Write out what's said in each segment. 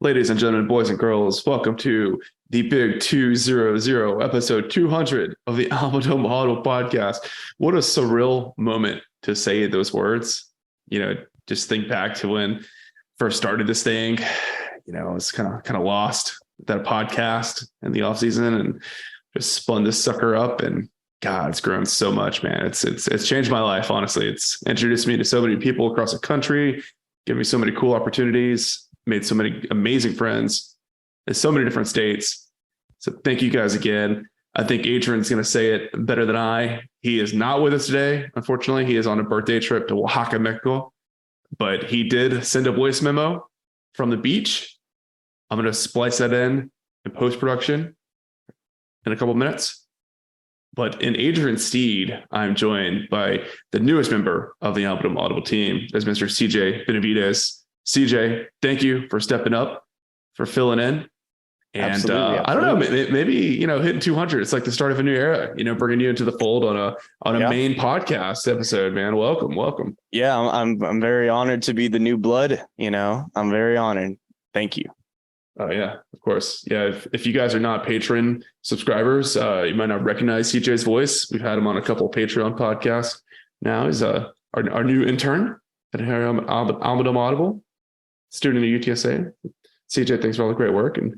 Ladies and gentlemen, boys and girls, welcome to the Big 200, episode 200 of the Almadome Auto podcast. What a surreal moment to say those words. Just think back to when first started this thing. I was kind of lost with that podcast in the off season and just spun this sucker up. And God, it's grown so much, man. It's changed my life. Honestly, it's introduced me to so many people across the country, given me so many cool opportunities, made so many amazing friends in so many different states. So thank you guys again. I think Adrian's going to say it better than I. He is not with us today. Unfortunately, he is on a birthday trip to Oaxaca, Mexico, but he did send a voice memo from the beach. I'm going to splice that in post-production in a couple of minutes. But in Adrian's stead, I'm joined by the newest member of the Almadome Audible team, as Mr. CJ Benavides. CJ, thank you for stepping up, for filling in. And absolutely. I don't know, maybe, hitting 200. It's like the start of a new era, bringing you into the fold on a main podcast episode, man. Welcome. Yeah, I'm very honored to be the new blood. I'm very honored. Thank you. Oh yeah, of course. Yeah. If you guys are not Patreon subscribers, you might not recognize CJ's voice. We've had him on a couple of Patreon podcasts. Now he's our new intern at Almadome Audible, student at UTSA. CJ, thanks for all the great work. And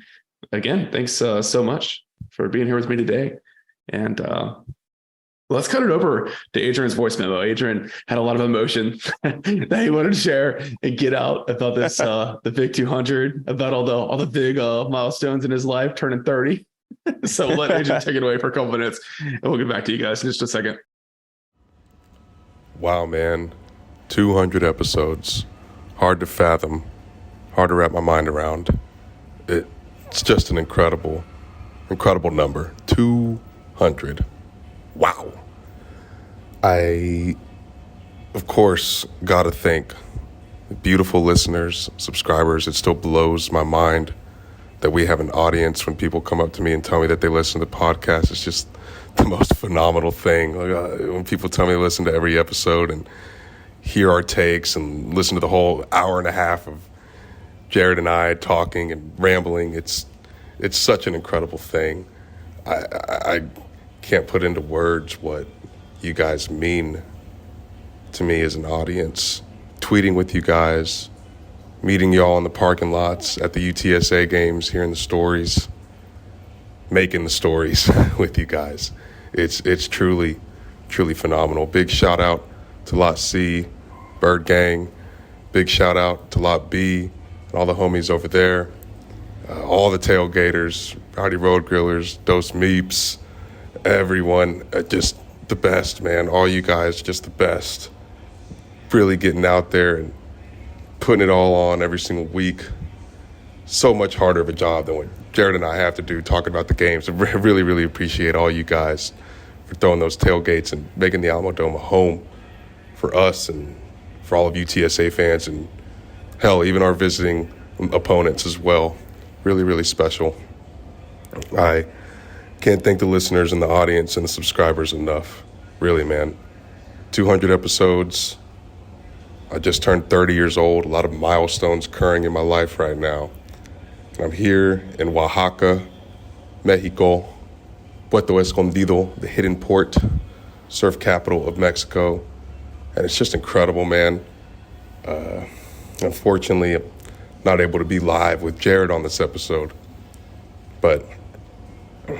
again, thanks so much for being here with me today. And let's cut it over to Adrian's voice memo. Adrian had a lot of emotion that he wanted to share and get out about this, the Big 200, about all the big milestones in his life, turning 30. So let Adrian take it away for a couple minutes, and we'll get back to you guys in just a second. Wow, man. 200 episodes. Hard to fathom. Hard to wrap my mind around. It's just an incredible number. 200. Wow. I, of course, got to thank beautiful listeners, subscribers. It still blows my mind that we have an audience when people come up to me and tell me that they listen to the podcast. It's just the most phenomenal thing. When people tell me they listen to every episode and hear our takes and listen to the whole hour and a half of Jared and I talking and rambling, it's such an incredible thing. I can't put into words what you guys mean to me as an audience. Tweeting with you guys, meeting y'all in the parking lots at the UTSA games, hearing the stories, making the stories with you guys. It's truly phenomenal. Big shout out to Lot C, Bird Gang. Big shout out to Lot B and all the homies over there. All the tailgaters, Rowdy Road Grillers, Dos Meeps, everyone, just the best, man. All you guys, just the best. Really getting out there and putting it all on every single week. So much harder of a job than what Jared and I have to do talking about the games. I really, really appreciate all you guys for throwing those tailgates and making the Almadome a home for us and for all of UTSA fans and, hell, even our visiting opponents as well. Really, really special. I can't thank the listeners and the audience and the subscribers enough. Really, man. 200 episodes. I just turned 30 years old. A lot of milestones occurring in my life right now. I'm here in Oaxaca, Mexico, Puerto Escondido, the hidden port, surf capital of Mexico. And it's just incredible, man. Unfortunately, I'm not able to be live with Jared on this episode. But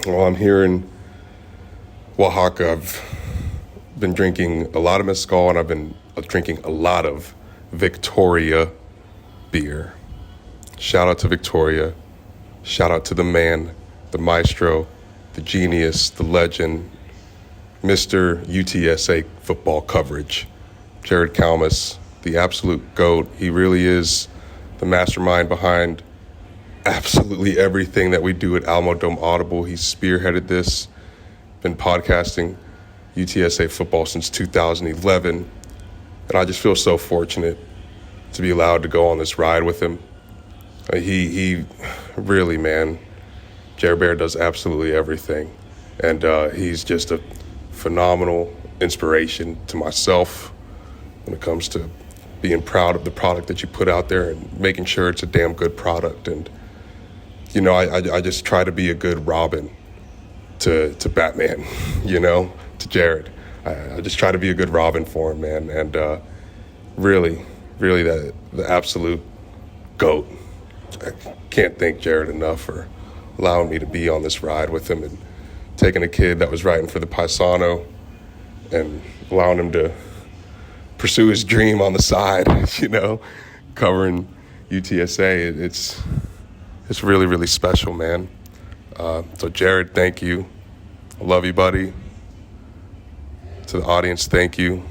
while I'm here in Oaxaca, I've been drinking a lot of mezcal and I've been drinking a lot of Victoria beer. Shout out to Victoria. Shout out to the man, the maestro, the genius, the legend, Mr. UTSA football coverage, Jared Kalmus, the absolute GOAT. He really is the mastermind behind absolutely everything that we do at Almadome Audible. He's spearheaded this, been podcasting UTSA football since 2011. And I just feel so fortunate to be allowed to go on this ride with him. He really, man, Jared Bear does absolutely everything. And he's just a phenomenal inspiration to myself when it comes to being proud of the product that you put out there and making sure it's a damn good product. And I just try to be a good Robin to Batman, to Jared. I just try to be a good Robin for him, man. And really, really, the absolute GOAT. I can't thank Jared enough for allowing me to be on this ride with him and taking a kid that was writing for the Paisano and allowing him to pursue his dream on the side, covering UTSA. It's really, really special, man. So Jared, thank you. I love you, buddy. To the audience, thank you.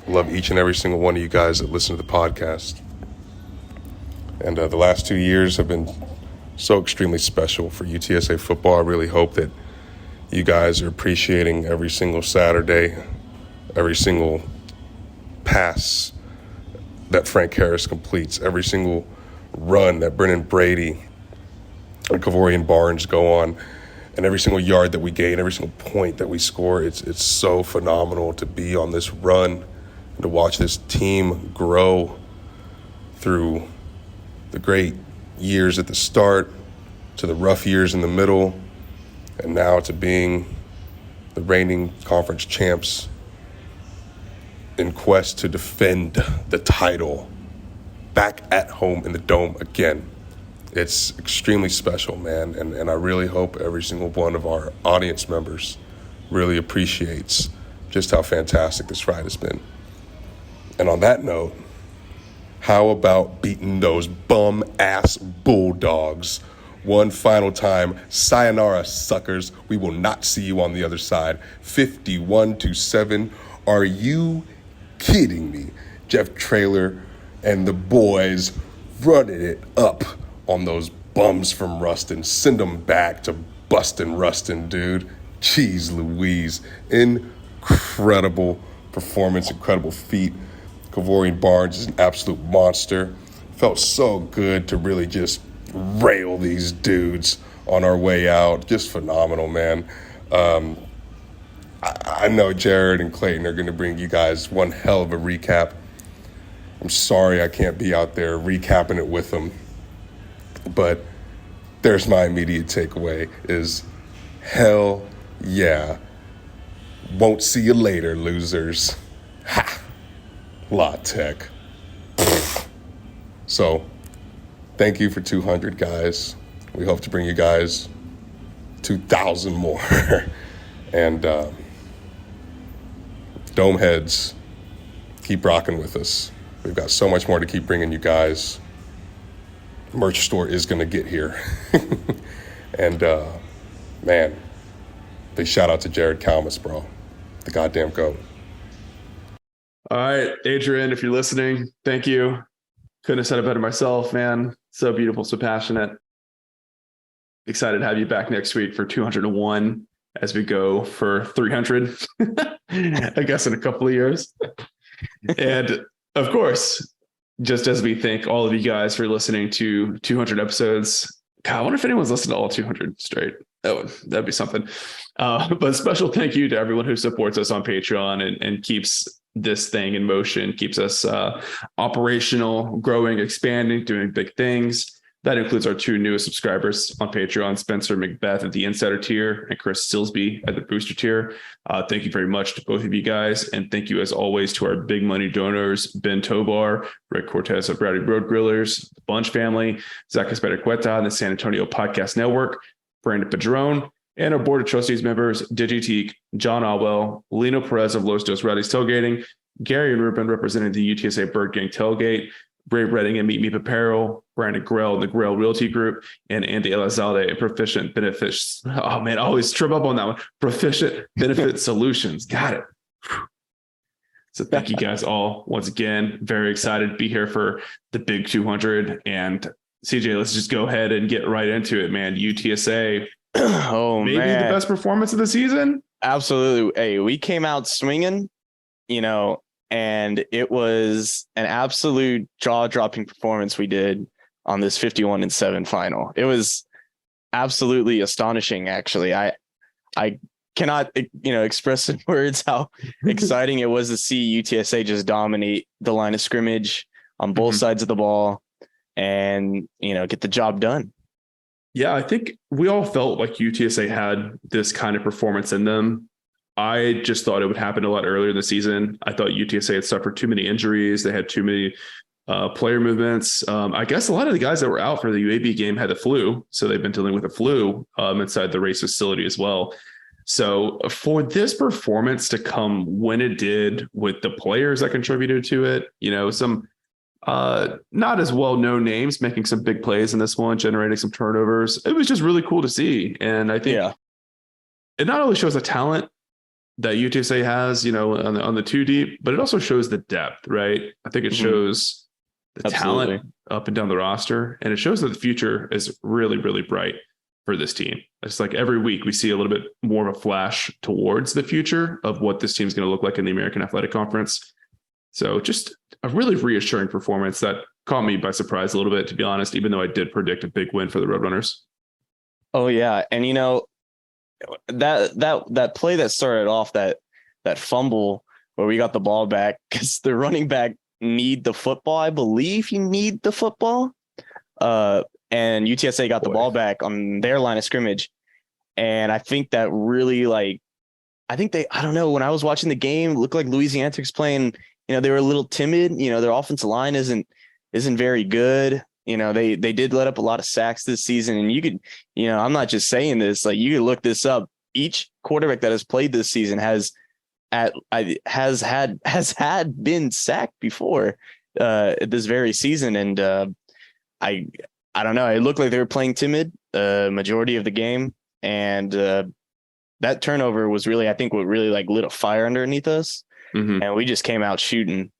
I love each and every single one of you guys that listen to the podcast. And the last 2 years have been so extremely special for UTSA football. I really hope that you guys are appreciating every single Saturday, every single pass that Frank Harris completes, every single run that Brennan Brady and Kavorian Barnes go on, and every single yard that we gain, every single point that we score. It's so phenomenal to be on this run and to watch this team grow through the great years at the start to the rough years in the middle, and now to being the reigning conference champs in quest to defend the title back at home in the Dome again. It's extremely special, man, and I really hope every single one of our audience members really appreciates just how fantastic this ride has been. And on that note, how about beating those bum-ass Bulldogs one final time? Sayonara, suckers. We will not see you on the other side. 51-7. Are you kidding me? Jeff Traylor and the boys running it up on those bums from Ruston. Send them back to Bustin, Ruston, dude. Jeez Louise. Incredible performance, incredible feat. Kavorian Barnes is an absolute monster. Felt so good to really just rail these dudes on our way out. Just phenomenal, man. I know Jared and Clayton are going to bring you guys one hell of a recap. I'm sorry I can't be out there recapping it with them. But there's my immediate takeaway is hell yeah. Won't see you later, losers. Ha! La Tech. So, thank you for 200, guys. We hope to bring you guys 2,000 more. And Dome heads, keep rocking with us. We've got so much more to keep bringing you guys. Merch store is going to get here. And, man, big shout out to Jared Kalmus, bro. The goddamn GOAT. All right, Adrian, if you're listening, thank you. Couldn't have said it better myself, man. So beautiful, so passionate. Excited to have you back next week for 201 as we go for 300, I guess, in a couple of years. And, of course, just as we thank all of you guys for listening to 200 episodes. God, I wonder if anyone's listened to all 200 straight. That'd be something. But special thank you to everyone who supports us on Patreon and keeps this thing in motion, keeps us operational, growing, expanding, doing big things. That includes our two newest subscribers on Patreon, Spencer Macbeth at the Insider tier and Chris Silsby at the Booster tier. Thank you very much to both of you guys. And thank you, as always, to our big money donors, Ben Tobar, Rick Cortez of Rowdy Road Grillers, the Bunch family, Zach Espericueta and the San Antonio Podcast Network, Brandon Padron, and our Board of Trustees members, Digiteek, John Alwell, Lino Perez of Los Dos Rowdy's Tailgating, Gary and Ruben representing the UTSA Bird Gang Tailgate, Brave Redding and Meet Me Apparel, Brandon Grell and the Grell Realty Group, and Andy Elizalde and Proficient Benefits. Oh man, I always trip up on that one. Proficient Benefit Solutions. Got it. So thank you guys all once again. Very excited to be here for the big 200. And CJ, let's just go ahead and get right into it, man. UTSA. Oh, maybe man. The best performance of the season. Absolutely. Hey, we came out swinging, and it was an absolute jaw-dropping performance we did on this 51-7 final. It was absolutely astonishing, actually. I cannot, express in words how exciting it was to see UTSA just dominate the line of scrimmage on both sides of the ball and, get the job done. Yeah, I think we all felt like UTSA had this kind of performance in them. I just thought it would happen a lot earlier in the season. I thought UTSA had suffered too many injuries. They had too many player movements. I guess a lot of the guys that were out for the UAB game had the flu, so they've been dealing with the flu inside the race facility as well. So for this performance to come when it did, with the players that contributed to it, some not as well known names making some big plays in this one, generating some turnovers, it was just really cool to see. And I think it not only shows the talent that UTSA has, on the two deep, but it also shows the depth, right? I think it shows the talent up and down the roster, and it shows that the future is really, really bright for this team. It's like every week we see a little bit more of a flash towards the future of what this team's going to look like in the American Athletic Conference. So just a really reassuring performance that caught me by surprise a little bit, to be honest, even though I did predict a big win for the Roadrunners. Oh yeah. And that play that started off that fumble where we got the ball back, because the running back need the football. I believe you need the football. And UTSA got the ball back on their line of scrimmage. And I think that really I don't know, when I was watching the game, it looked like Louisiana Tech's playing, they were a little timid. Their offensive line isn't very good. They did let up a lot of sacks this season, and you could, I'm not just saying this, like you could look this up. Each quarterback that has played this season has been sacked before this very season. And I don't know. It looked like they were playing timid majority of the game. And that turnover was really, I think, what really lit a fire underneath us. Mm-hmm. And we just came out shooting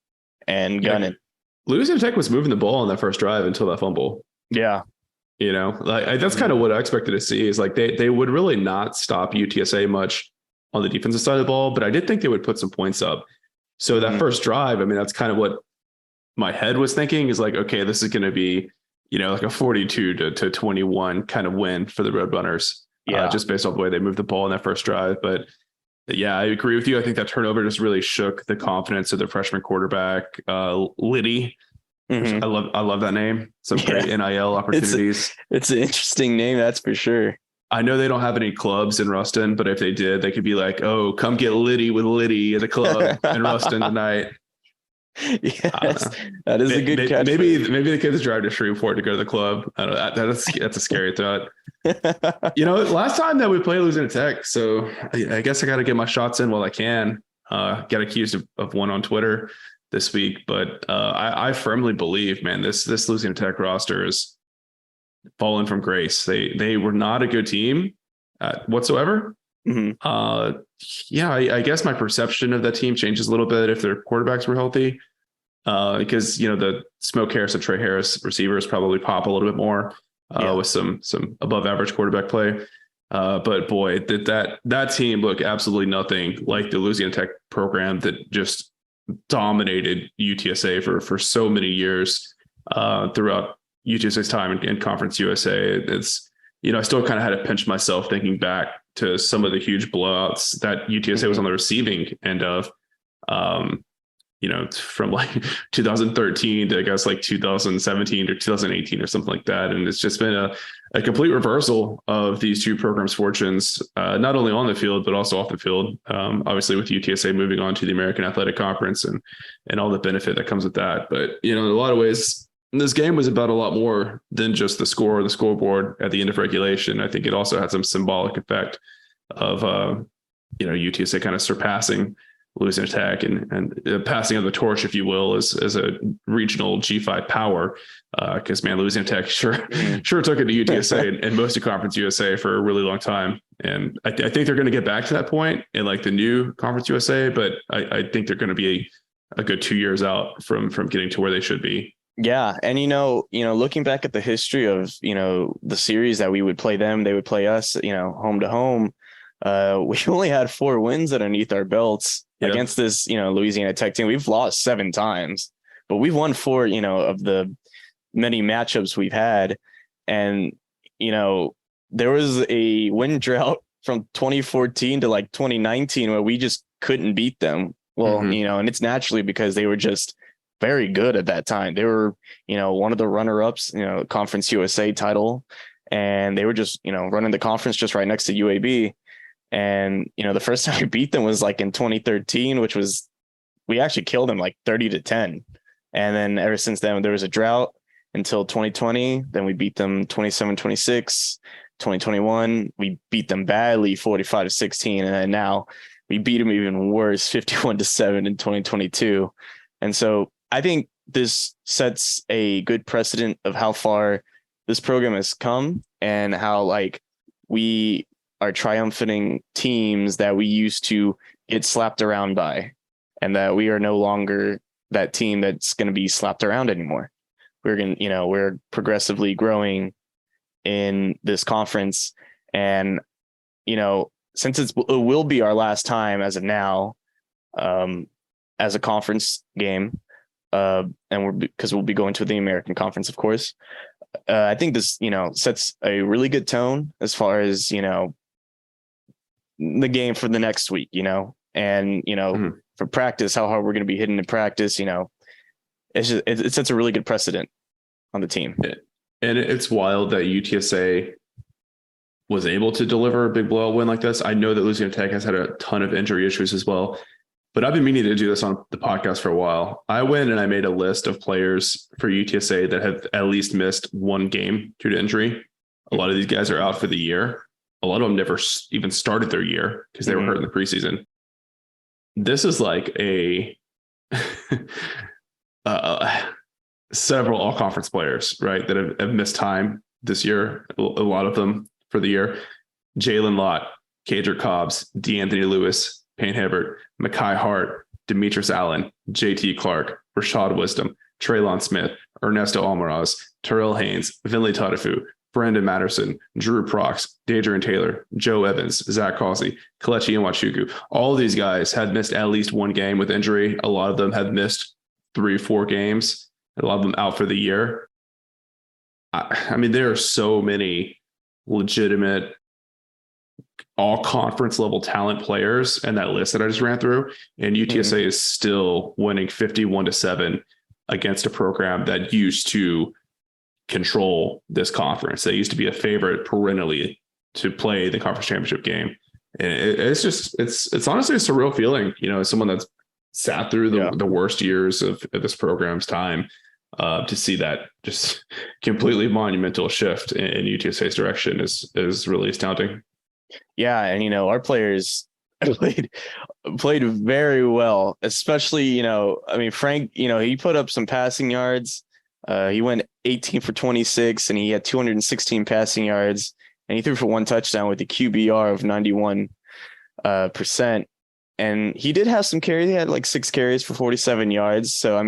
and gunning. Louisiana Tech was moving the ball on that first drive until that fumble. Yeah. That's kind of what I expected to see, is they would really not stop UTSA much on the defensive side of the ball, but I did think they would put some points up. So that first drive, that's kind of what my head was thinking, is okay, this is going to be, like a 42 to 21 kind of win for the Roadrunners. Yeah. Just based off the way they moved the ball in that first drive. But yeah, I agree with you. I think that turnover just really shook the confidence of the freshman quarterback, Liddy. Mm-hmm. I love that name. Some great NIL opportunities. It's an interesting name, that's for sure. I know they don't have any clubs in Ruston, but if they did, they could be like, "Oh, come get Liddy with Liddy at the club in Ruston tonight." Yes, that is a good catch. Maybe the kids drive to Shreveport to go to the club. I don't know. That's a scary thought. Last time that we played Louisiana Tech, so I guess I got to get my shots in while I can. Got accused of one on Twitter this week, but I firmly believe, man, this Louisiana Tech roster is fallen from grace. They were not a good team whatsoever. Mm-hmm. I guess my perception of that team changes a little bit if their quarterbacks were healthy, because the Smoke Harris and Trey Harris receivers probably pop a little bit more with some above average quarterback play. But boy, did that team look absolutely nothing like the Louisiana Tech program that just dominated UTSA for so many years throughout UTSA's time in Conference USA. It's, I still kind of had to pinch myself thinking back to some of the huge blowouts that UTSA was on the receiving end of, from 2013 to I guess 2017 or 2018 or something like that. And it's just been a complete reversal of these two programs' fortunes, not only on the field, but also off the field. Obviously with UTSA moving on to the American Athletic Conference and all the benefit that comes with that. But, in a lot of ways, this game was about a lot more than just the score or the scoreboard at the end of regulation. I think it also had some symbolic effect of, UTSA kind of surpassing Louisiana Tech and passing of the torch, if you will, as a regional G5 power. Because Louisiana Tech sure took it to UTSA and most of Conference USA for a really long time. And I think they're going to get back to that point in the new Conference USA, but I think they're going to be a good 2 years out from getting to where they should be. Yeah. And, looking back at the history of, the series that we would play them, they would play us, home to home. We only had 4 wins underneath our belts against this, Louisiana Tech team. We've lost 7 times, but we've won 4, of the many matchups we've had. And, there was a win drought from 2014 to 2019 where we just couldn't beat them. Well, and it's naturally because they were just very good at that time. They were, one of the runner-ups, Conference USA title. and they were just, running the conference just right next to UAB. And, the first time we beat them was like in 2013, which was, we actually killed them like 30-10. And then ever since then, there was a drought until 2020. Then we beat them 27-26. 2021, we beat them badly 45-16. And then now we beat them even worse 51-7 in 2022. And so I think this sets a good precedent of how far this program has come and how like we are triumphing teams that we used to get slapped around by, and that we are no longer that team that's going to be slapped around anymore. We're progressively growing in this conference, and since it will be our last time as of now, as a conference game, and because we'll be going to the American Conference, of course. I think this sets a really good tone as far as the game for the next week, and for practice, how hard we're going to be hitting in practice. It sets a really good precedent on the team. And it's wild that UTSA was able to deliver a big blowout win like this. I know that Louisiana Tech has had a ton of injury issues as well, but I've been meaning to do this on the podcast for a while. I went and I made a list of players for UTSA that have at least missed one game due to injury. A lot of these guys are out for the year. A lot of them never even started their year because they were hurt in the preseason. This is like a several all-conference players, right, that have missed time this year, a lot of them for the year. Jalen Lott, Kadrick Cobbs, DeAnthony Lewis, Payne Hibbert, Mekhi Hart, Demetrius Allen, JT Clark, Rashad Wisdom, Traylon Smith, Ernesto Almaraz, Terrell Haynes, Vinley Tadafu, Brandon Matterson, Drew Prox, Dadrian Taylor, Joe Evans, Zach Causey, Kelechi Nwachukwu. All of these guys had missed at least one game with injury. A lot of them had missed 3-4 games. A lot of them out for the year. I mean, there are so many legitimate all conference level talent players in that list that I just ran through. And UTSA is still winning 51-7 against a program that used to control this conference. They used to be a favorite perennially to play the conference championship game. And it's honestly a surreal feeling, as someone that's sat through the worst years of this program's time, to see that just completely monumental shift in UTSA's direction is really astounding. Yeah. And, our players played very well, especially, Frank, he put up some passing yards. He went 18 for 26 and he had 216 passing yards, and he threw for one touchdown with a QBR of 91%. And he did have some carries. He had like 6 carries for 47 yards. So,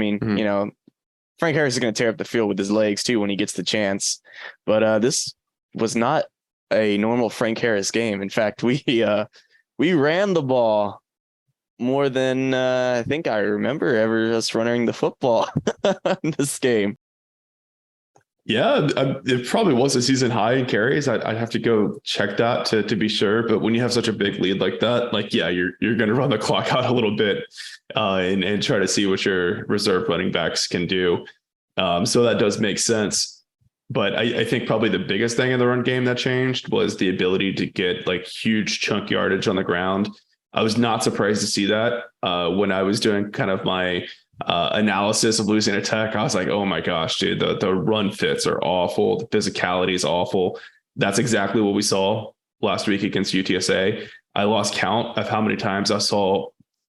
Frank Harris is going to tear up the field with his legs too when he gets the chance. But this was not a normal Frank Harris game. In fact, we ran the ball more than I think I remember ever us running the football in this game. Yeah, it probably was a season high in carries. I'd have to go check that to be sure. But when you have such a big lead like that, you're going to run the clock out a little bit and try to see what your reserve running backs can do. So that does make sense. But I think probably the biggest thing in the run game that changed was the ability to get like huge chunk yardage on the ground. I was not surprised to see that when I was doing kind of my analysis of Louisiana Tech. I was like, oh my gosh, dude, the run fits are awful. The physicality is awful. That's exactly what we saw last week against UTSA. I lost count of how many times I saw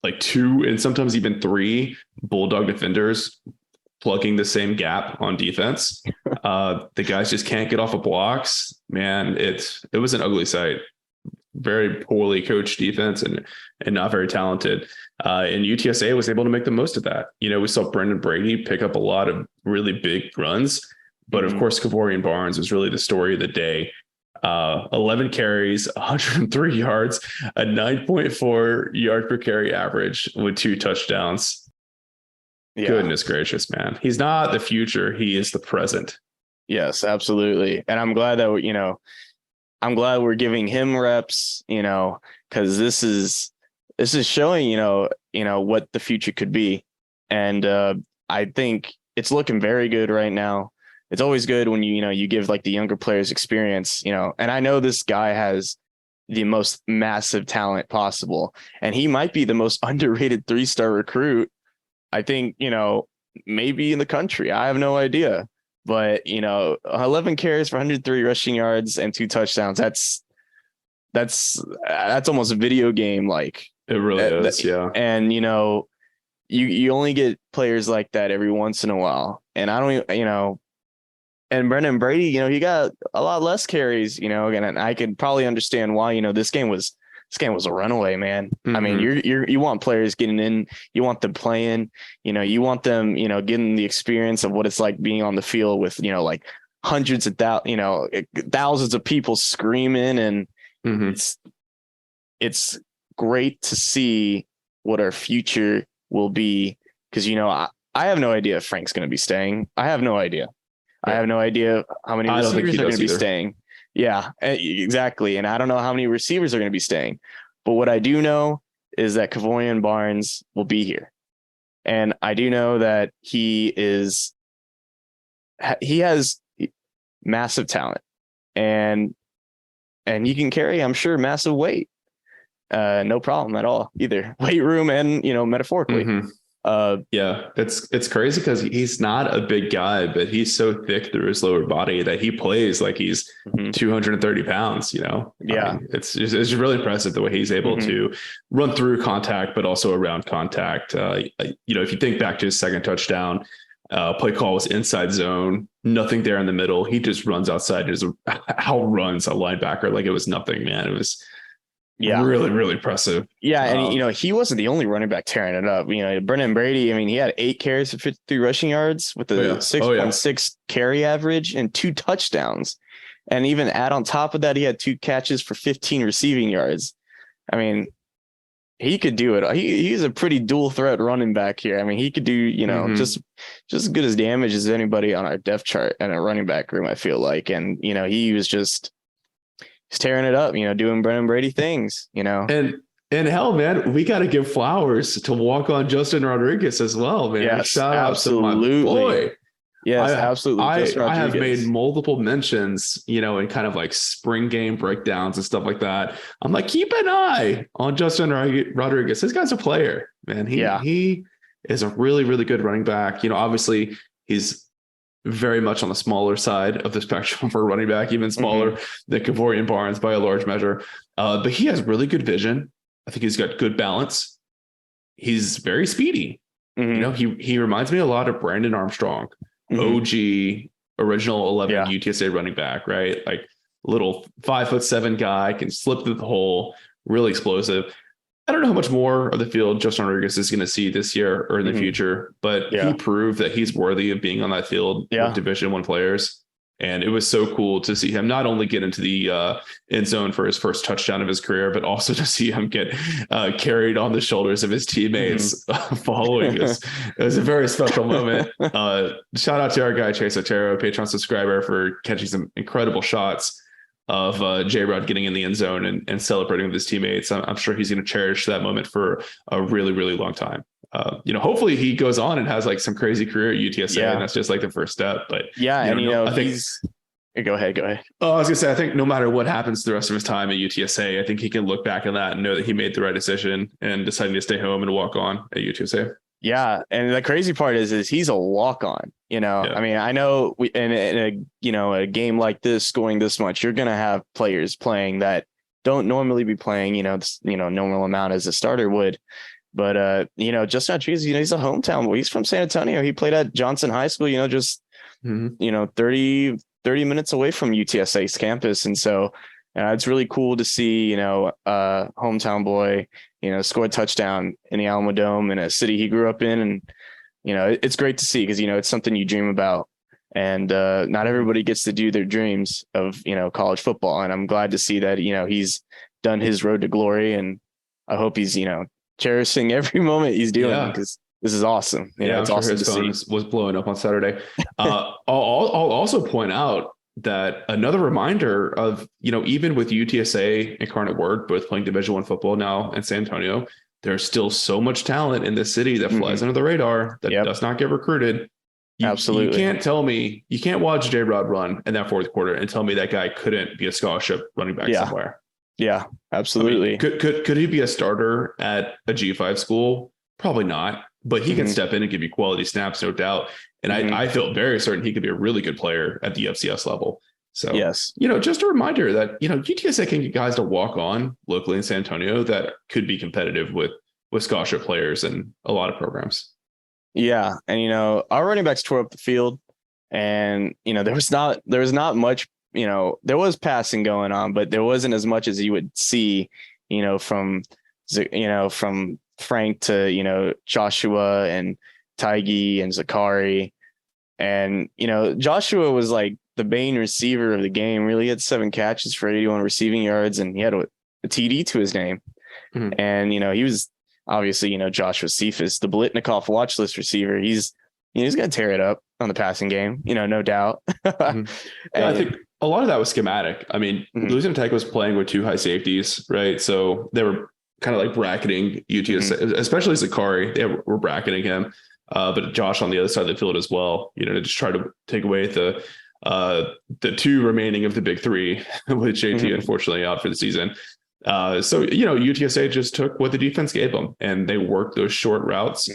like 2 and sometimes even 3 Bulldog defenders plugging the same gap on defense. The guys just can't get off of blocks. Man, it was an ugly sight. Very poorly coached defense and not very talented. And UTSA was able to make the most of that. We saw Brendan Brady pick up a lot of really big runs, but of course, Kavorian Barnes was really the story of the day. 11 carries, 103 yards, a 9.4 yard per carry average with 2 touchdowns. Yeah. Goodness gracious, man. He's not the future. He is the present. Yes, absolutely. And I'm glad that, I'm glad we're giving him reps, because this is showing, what the future could be. And I think it's looking very good right now. it's always good when you give like the younger players experience, and I know this guy has the most massive talent possible, and he might be the most underrated 3-star recruit, I think, maybe in the country. I have no idea, but 11 carries for 103 rushing yards and 2 touchdowns. That's almost a video game like. It really is, yeah. And you only get players like that every once in a while, and I don't, and Brendan Brady, he got a lot less carries, again, and I could probably understand why. This game was a runaway, man. I mean, you want players getting in, you want them playing, you want them, getting the experience of what it's like being on the field with, like hundreds of thousands of people screaming, and it's great to see what our future will be, because I have no idea if Frank's going to be staying. I have no idea. I have no idea how many receivers are going to be staying. Yeah, exactly. And I don't know how many receivers are going to be staying. But what I do know is that Kavorian Barnes will be here. And I do know that he has massive talent, and he can carry, I'm sure, massive weight. No problem at all, either weight room and, metaphorically. Yeah, it's crazy because he's not a big guy, but he's so thick through his lower body that he plays like he's 230 pounds, Yeah. I mean, it's really impressive the way he's able to run through contact, but also around contact. If you think back to his second touchdown, play call was inside zone, nothing there in the middle. He just runs outside, just outruns a linebacker like it was nothing, man. It was really, really impressive. Yeah. And, he wasn't the only running back tearing it up. Brendan Brady, I mean, he had 8 carries for 53 rushing yards with a 6.6 carry average and 2 touchdowns. And even add on top of that, he had 2 catches for 15 receiving yards. I mean, he could do it. He's a pretty dual threat running back here. I mean, he could do, just as good as damage as anybody on our depth chart and a running back room, I feel like. And, he was just tearing it up, doing Brendan Brady things, And hell, man, we got to give flowers to walk on Justin Rodriguez as well, man. Yes, shout out to my boy. Yes, absolutely. I have made multiple mentions, in kind of like spring game breakdowns and stuff like that. I'm like, keep an eye on Justin Rodriguez. This guy's a player, man. He is a really, really good running back. Obviously he's very much on the smaller side of the spectrum for running back, even smaller than Kavorian Barnes by a large measure. But he has really good vision. I think he's got good balance. He's very speedy. He reminds me a lot of Brandon Armstrong, OG, original 11 UTSA running back, right? Like little 5'7" guy, can slip through the hole, really explosive. I don't know how much more of the field Justin Rodriguez is going to see this year or in the future, but he proved that he's worthy of being on that field with Division I players. And it was so cool to see him not only get into the end zone for his first touchdown of his career, but also to see him get carried on the shoulders of his teammates following this. It was a very special moment. Shout out to our guy, Chase Otero, Patreon subscriber, for catching some incredible shots of J-Rod getting in the end zone and celebrating with his teammates. I'm sure he's going to cherish that moment for a really, really long time. Hopefully he goes on and has like some crazy career at UTSA, and that's just like the first step. But I think go ahead. Oh, I was gonna say, I think no matter what happens the rest of his time at UTSA, I think he can look back on that and know that he made the right decision and deciding to stay home and walk on at UTSA. Yeah, and the crazy part is he's a walk-on. I mean, I know in a game like this, scoring this much, you're gonna have players playing that don't normally be playing, normal amount as a starter would. But Justin Rodriguez, he's a hometown boy. He's from San Antonio. He played at Johnson High School, just 30 minutes away from UTSA's campus, and so it's really cool to see hometown boy score a touchdown in the Alamo Dome in a city he grew up in. And, it's great to see because, it's something you dream about, and not everybody gets to do their dreams of, college football. And I'm glad to see that, he's done his road to glory, and I hope he's, cherishing every moment he's doing, because this is awesome. It's awesome to see. Was blowing up on Saturday. I'll also point out that another reminder of, even with UTSA and Incarnate Word both playing Division I football now in San Antonio, there's still so much talent in this city that flies under the radar that does not get recruited. Absolutely. You can't tell me, you can't watch J-Rod run in that fourth quarter and tell me that guy couldn't be a scholarship running back somewhere. Yeah, absolutely. I mean, could he be a starter at a G5 school? Probably not, but he can step in and give you quality snaps, no doubt. And I feel very certain he could be a really good player at the FCS level. So, yes, just a reminder that, UTSA can get guys to walk on locally in San Antonio that could be competitive with scholarship players and a lot of programs. Yeah. And, our running backs tore up the field, and, there was not much, there was passing going on, but there wasn't as much as you would see, from Frank to, Joshua and Tyge and Zakari. And, Joshua was like the main receiver of the game. Really had 7 catches for 81 receiving yards, and he had a TD to his name. Mm-hmm. And, he was obviously, Joshua Cephas, the Blitnikoff watch list receiver. He's going to tear it up on the passing game, no doubt. Yeah, I think a lot of that was schematic. I mean, Louisiana Tech was playing with 2 high safeties, right? So they were kind of like bracketing UTSA, especially Zakari. They were bracketing him. But Josh on the other side of the field as well, to just try to take away the 2 remaining of the big 3 with JT unfortunately out for the season. So, UTSA just took what the defense gave them and they worked those short routes.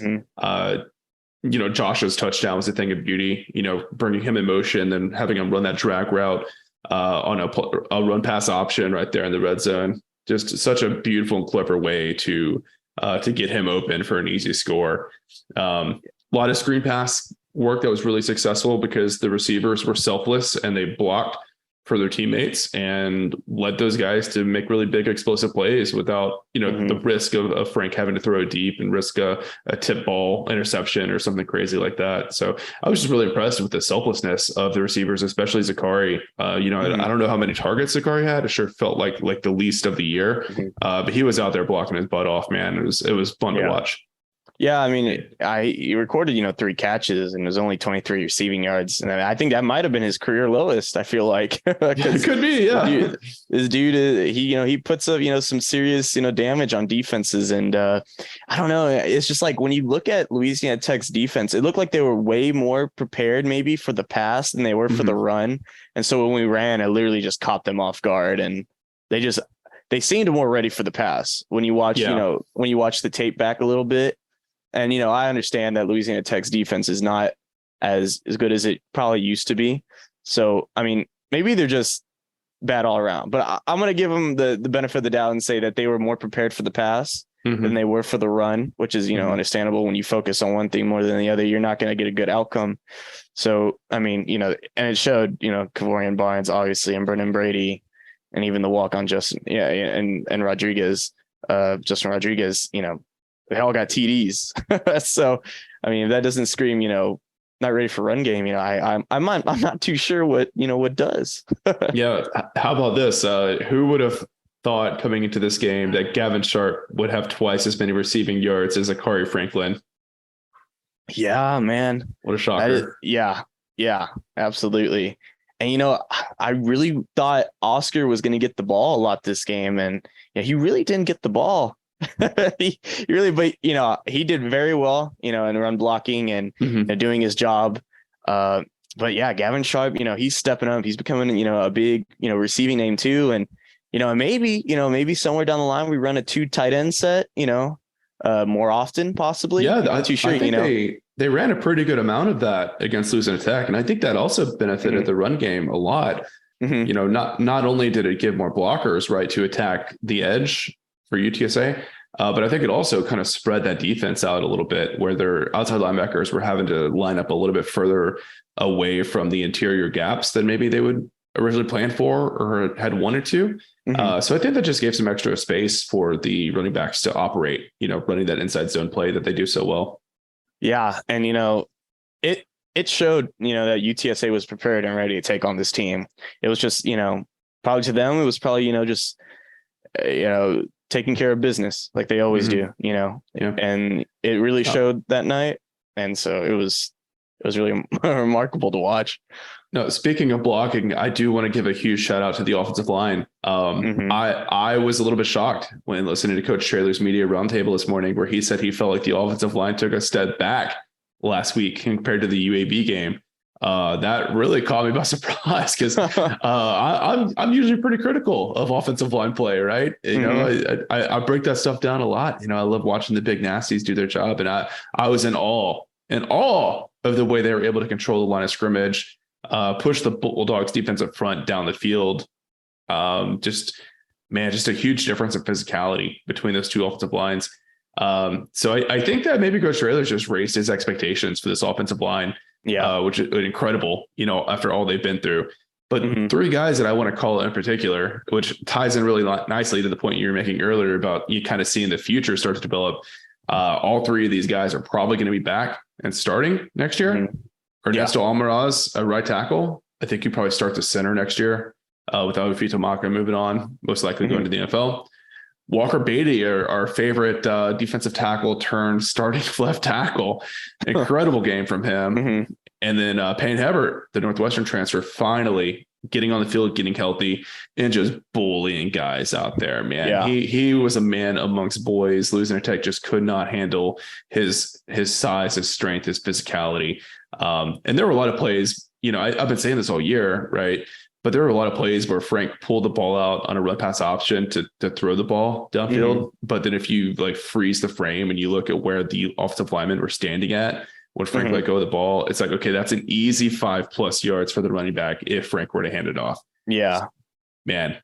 Josh's touchdown was a thing of beauty, bringing him in motion and having him run that drag route on a run pass option right there in the red zone. Just such a beautiful and clever way to get him open for an easy score. A lot of screen pass work that was really successful because the receivers were selfless and they blocked for their teammates and led those guys to make really big explosive plays without, the risk of Frank having to throw deep and risk a tip ball interception or something crazy like that. So I was just really impressed with the selflessness of the receivers, especially Zakari. I don't know how many targets Zakari had. It sure felt like the least of the year, but he was out there blocking his butt off, man. It was fun to watch. Yeah, I mean, he recorded, 3 catches and it was only 23 receiving yards. And I think that might have been his career lowest, I feel like. It could be, yeah. This dude, he puts up, some serious, damage on defenses. And I don't know. It's just like when you look at Louisiana Tech's defense, it looked like they were way more prepared maybe for the pass than they were for the run. And so when we ran, I literally just caught them off guard and they seemed more ready for the pass when you watch, when you watch the tape back a little bit. And, I understand that Louisiana Tech's defense is not as good as it probably used to be. So, I mean, maybe they're just bad all around, but I'm going to give them the benefit of the doubt and say that they were more prepared for the pass than they were for the run, which is, understandable. When you focus on one thing more than the other, you're not going to get a good outcome. So, I mean, and it showed, Kavorian Barnes, obviously, and Brennan Brady, and even the walk on Justin, and Rodriguez, Justin Rodriguez, they all got TDs. So, I mean, if that doesn't scream, not ready for run game, I'm not too sure what does. Yeah. How about this? Who would have thought coming into this game that Gavin Sharp would have twice as many receiving yards as Akari Franklin? Yeah, man. What a shocker. Yeah, absolutely. And, I really thought Oscar was going to get the ball a lot this game. And he really didn't get the ball. he really, but he did very well, in run blocking and doing his job. But yeah, Gavin Sharp, he's stepping up. He's becoming, a big, receiving name too. And maybe somewhere down the line we run a 2 tight end set, more often, possibly. Yeah, I'm not too sure. I think they ran a pretty good amount of that against Louisiana Tech, and I think that also benefited the run game a lot. Not only did it give more blockers right to attack the edge for UTSA, but I think it also kind of spread that defense out a little bit where their outside linebackers were having to line up a little bit further away from the interior gaps than maybe they would originally plan for or had wanted to. So I think that just gave some extra space for the running backs to operate, running that inside zone play that they do so well. Yeah. And, it showed, that UTSA was prepared and ready to take on this team. It was just, probably to them, it was probably, just, taking care of business like they always do, and it really showed that night. And so it was really remarkable to watch. No, speaking of blocking, I do want to give a huge shout out to the offensive line. I was a little bit shocked when listening to Coach Traylor's media roundtable this morning, where he said he felt like the offensive line took a step back last week compared to the UAB game. That really caught me by surprise because I'm usually pretty critical of offensive line play, right? You know, I break that stuff down a lot. You know, I love watching the big nasties do their job, and I was in awe of the way they were able to control the line of scrimmage, push the Bulldogs defensive front down the field. Just a huge difference in physicality between those two offensive lines. So I think that maybe Coach Traylor's just raised his expectations for this offensive line. Yeah, which is incredible, you know, after all they've been through. But three guys that I want to call in particular, which ties in really nicely to the point you were making earlier about you kind of seeing the future start to develop. All three of these guys are probably going to be back and starting next year. Ernesto Almaraz, a right tackle. I think you probably start the center next year with Alvito Maka moving on, most likely going to the NFL. Walker Beatty, our favorite defensive tackle turned starting left tackle. Incredible game from him. And then Payne Hebert, the Northwestern transfer, finally getting on the field, getting healthy, and just bullying guys out there, man. Yeah. He was a man amongst boys. Louisiana Tech just could not handle his size, his strength, his physicality. And there were a lot of plays, you know, I've been saying this all year, right? But there were a lot of plays where Frank pulled the ball out on a run pass option to throw the ball downfield. But then if you like freeze the frame and you look at where the offensive linemen were standing at when Frank let go of the ball, it's like, okay, that's an easy 5+ yards for the running back if Frank were to hand it off. Yeah, man,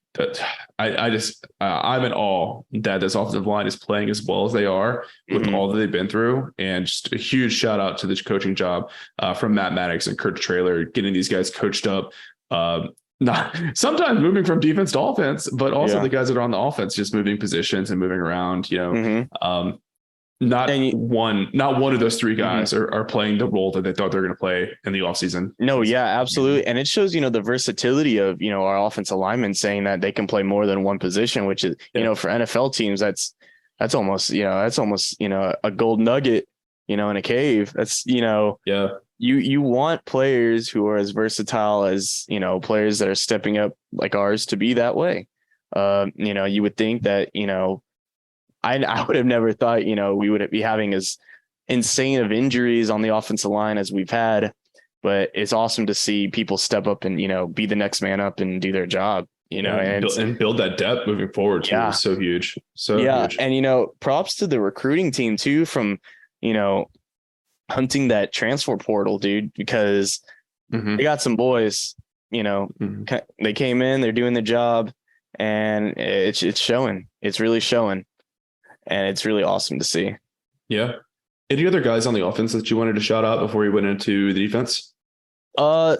I'm in awe that this offensive line is playing as well as they are with all that they've been through. And just a huge shout out to this coaching job from Matt Maddox and Kurt Traylor, getting these guys coached up. Not sometimes moving from defense to offense, but also the guys that are on the offense just moving positions and moving around, you know. Not one of those three guys are playing the role that they thought they were going to play in the offseason. No, yeah, absolutely. And it shows, you know, the versatility of, you know, our offensive linemen saying that they can play more than one position, which is, you know, for NFL teams, that's almost, you know, a gold nugget, you know, in a cave. That's, you know, you want players who are as versatile as, you know, players that are stepping up like ours to be that way. You know, you would think that, you know, I would have never thought, you know, we would be having as insane of injuries on the offensive line as we've had, but it's awesome to see people step up and, you know, be the next man up and do their job, you know, and build that depth moving forward too. Is so huge. So huge. And, you know, props to the recruiting team too, from, you know, hunting that transfer portal, dude, because they got some boys, you know, they came in, they're doing the job, and it's showing. It's really showing. And it's really awesome to see. Yeah. Any other guys on the offense that you wanted to shout out before we went into the defense? No,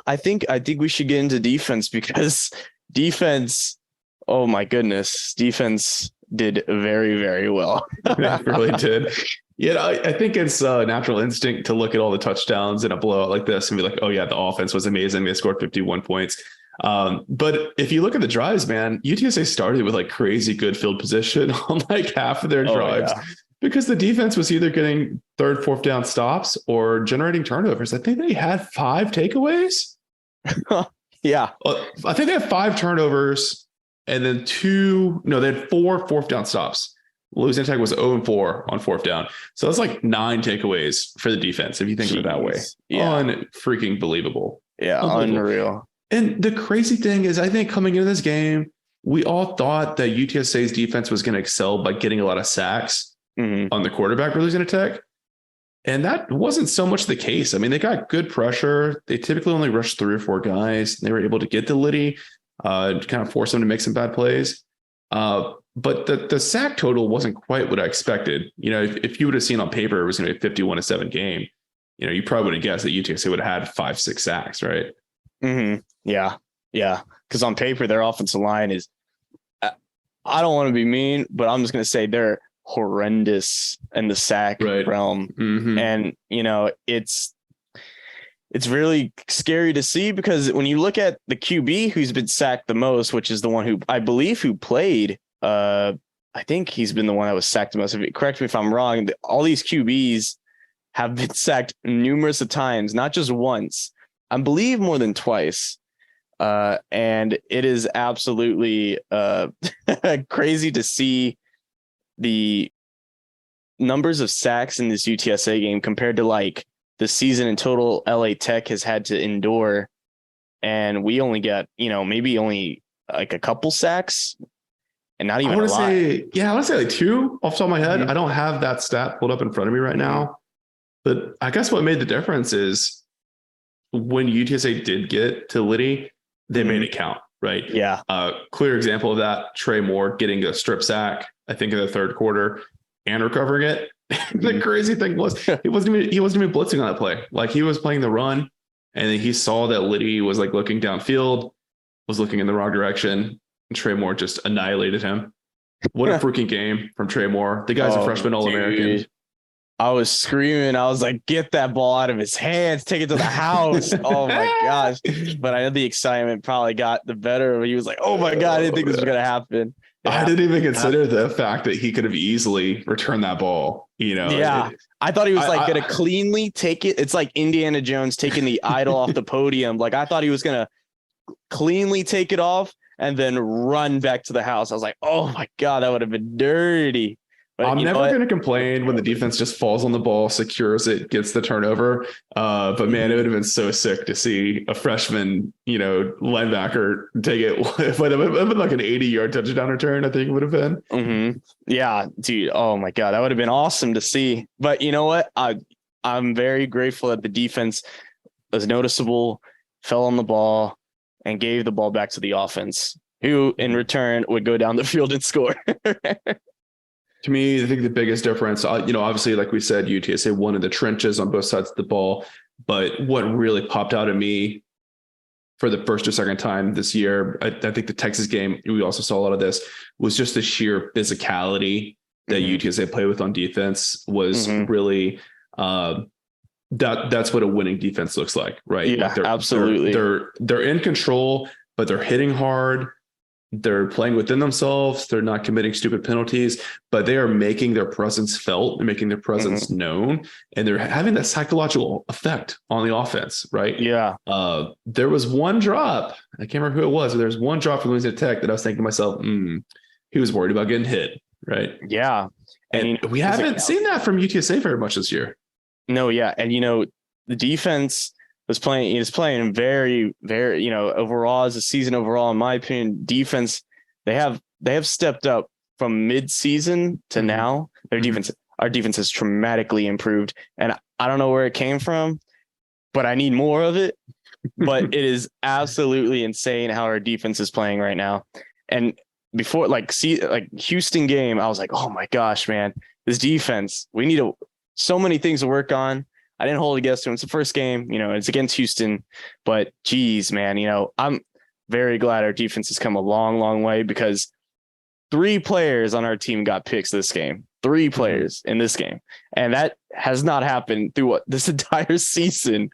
I think we should get into defense, because defense, oh my goodness, defense did very, very well. It really did. Yeah, I think it's a natural instinct to look at all the touchdowns in a blowout like this and be like, oh yeah, the offense was amazing. They scored 51 points. But if you look at the drives, man, UTSA started with like crazy good field position on like half of their drives because the defense was either getting 3rd, 4th down stops or generating turnovers. I think they had 5 takeaways. I think they had 5 turnovers and then they had 4 4th down stops. Louisiana Tech was 0-4 on 4th down. So that's like 9 takeaways for the defense, if you think of it that way. Freaking believable. Yeah, unreal. And the crazy thing is, I think coming into this game, we all thought that UTSA's defense was going to excel by getting a lot of sacks on the quarterback for Louisiana Tech. And that wasn't so much the case. I mean, they got good pressure. They typically only rushed 3 or 4 guys. They were able to get to Liddy, to kind of force them to make some bad plays. But the sack total wasn't quite what I expected. You know, if you would have seen on paper it was going to be a 51-7 game, you know, you probably would have guessed that UTSA would have had 5-6 sacks, right? Yeah. Because on paper, their offensive line is, I don't want to be mean, but I'm just going to say they're horrendous in the sack realm. And, you know, it's really scary to see, because when you look at the QB who's been sacked the most, which is the one who I believe who played, I think he's been the one that was sacked the most. Correct me if I'm wrong. All these QBs have been sacked numerous of times, not just once. I believe more than twice. And it is absolutely crazy to see the numbers of sacks in this UTSA game compared to like the season in total LA Tech has had to endure. And we only get, maybe only like a couple sacks and not even I want to say like 2 off the top of my head. Mhm. I don't have that stat pulled up in front of me right now, but I guess what made the difference is when UTSA did get to Liddy, they made it count, right? Yeah. Clear example of that, Trey Moore getting a strip sack, I think in the third quarter and recovering it. The crazy thing was he wasn't even blitzing on that play. Like he was playing the run and then he saw that Liddy was like looking downfield, was looking in the wrong direction. And Trey Moore just annihilated him. What a freaking game from Trey Moore. The guy's a freshman All-American. I was screaming. I was like, get that ball out of his hands, take it to the house. Oh my gosh. But I know the excitement probably got the better of it. He was like, oh my God, I didn't think this was going to happen. I didn't even consider the fact that he could have easily returned that ball. Yeah. I thought he was going to cleanly take it. It's like Indiana Jones taking the idol off the podium. Like I thought he was going to cleanly take it off and then run back to the house. I was like, oh my God, that would have been dirty. But I'm never going to complain when the defense just falls on the ball, secures it, gets the turnover. But man, it would have been so sick to see a freshman, linebacker take it. It would have been like an 80-yard touchdown return, I think it would have been. Mm-hmm. Yeah, dude. Oh my God, that would have been awesome to see. But you know what? I'm very grateful that the defense was noticeable, fell on the ball, and gave the ball back to the offense, who in return would go down the field and score. To me, I think the biggest difference, obviously, like we said, UTSA won in the trenches on both sides of the ball. But what really popped out at me for the first or second time this year, I think the Texas game, we also saw a lot of this, was just the sheer physicality that UTSA played with on defense was really that's what a winning defense looks like, right? Yeah, like absolutely. They're in control, but they're hitting hard. They're playing within themselves. They're not committing stupid penalties, but they are making their presence felt and making their presence known. And they're having that psychological effect on the offense, right? Yeah. There was one drop. I can't remember who it was, but there's one drop from Louisiana Tech that I was thinking to myself, he was worried about getting hit, right? Yeah. And we haven't seen that from UTSA very much this year. No, yeah. And, the defense is playing very, very, overall as a season overall, in my opinion, defense, they have stepped up from mid-season to now. Our defense has dramatically improved, and I don't know where it came from, but I need more of it. But it is absolutely insane how our defense is playing right now. And before, Houston game, I was like, oh my gosh, man, this defense, we need so many things to work on. I didn't hold it against him. It's the first game, it's against Houston, but geez, man, I'm very glad our defense has come a long, long way because 3 players on our team got picks this game, 3 players in this game. And that has not happened through this entire season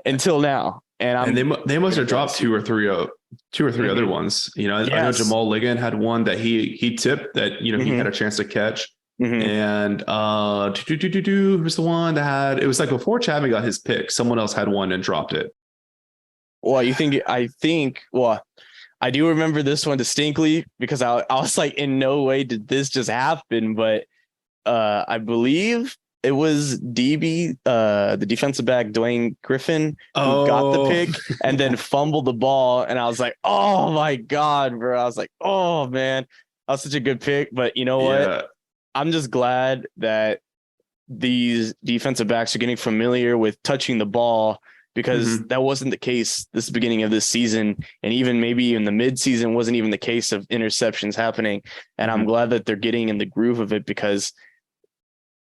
until now. And they must have dropped 2 or 3 other ones. I know Jamal Ligon had one that he tipped that, he had a chance to catch. And who's the one that had, it was like before Chapman got his pick, someone else had one and dropped it. Well, I do remember this one distinctly because I was like, in no way did this just happen, but I believe it was DB, the defensive back, Dwayne Griffin, who got the pick and then fumbled the ball. And I was like, oh my God, bro. I was like, oh man, that was such a good pick. But you know what? I'm just glad that these defensive backs are getting familiar with touching the ball because that wasn't the case this beginning of this season. And even maybe in the mid-season wasn't even the case of interceptions happening. And I'm glad that they're getting in the groove of it because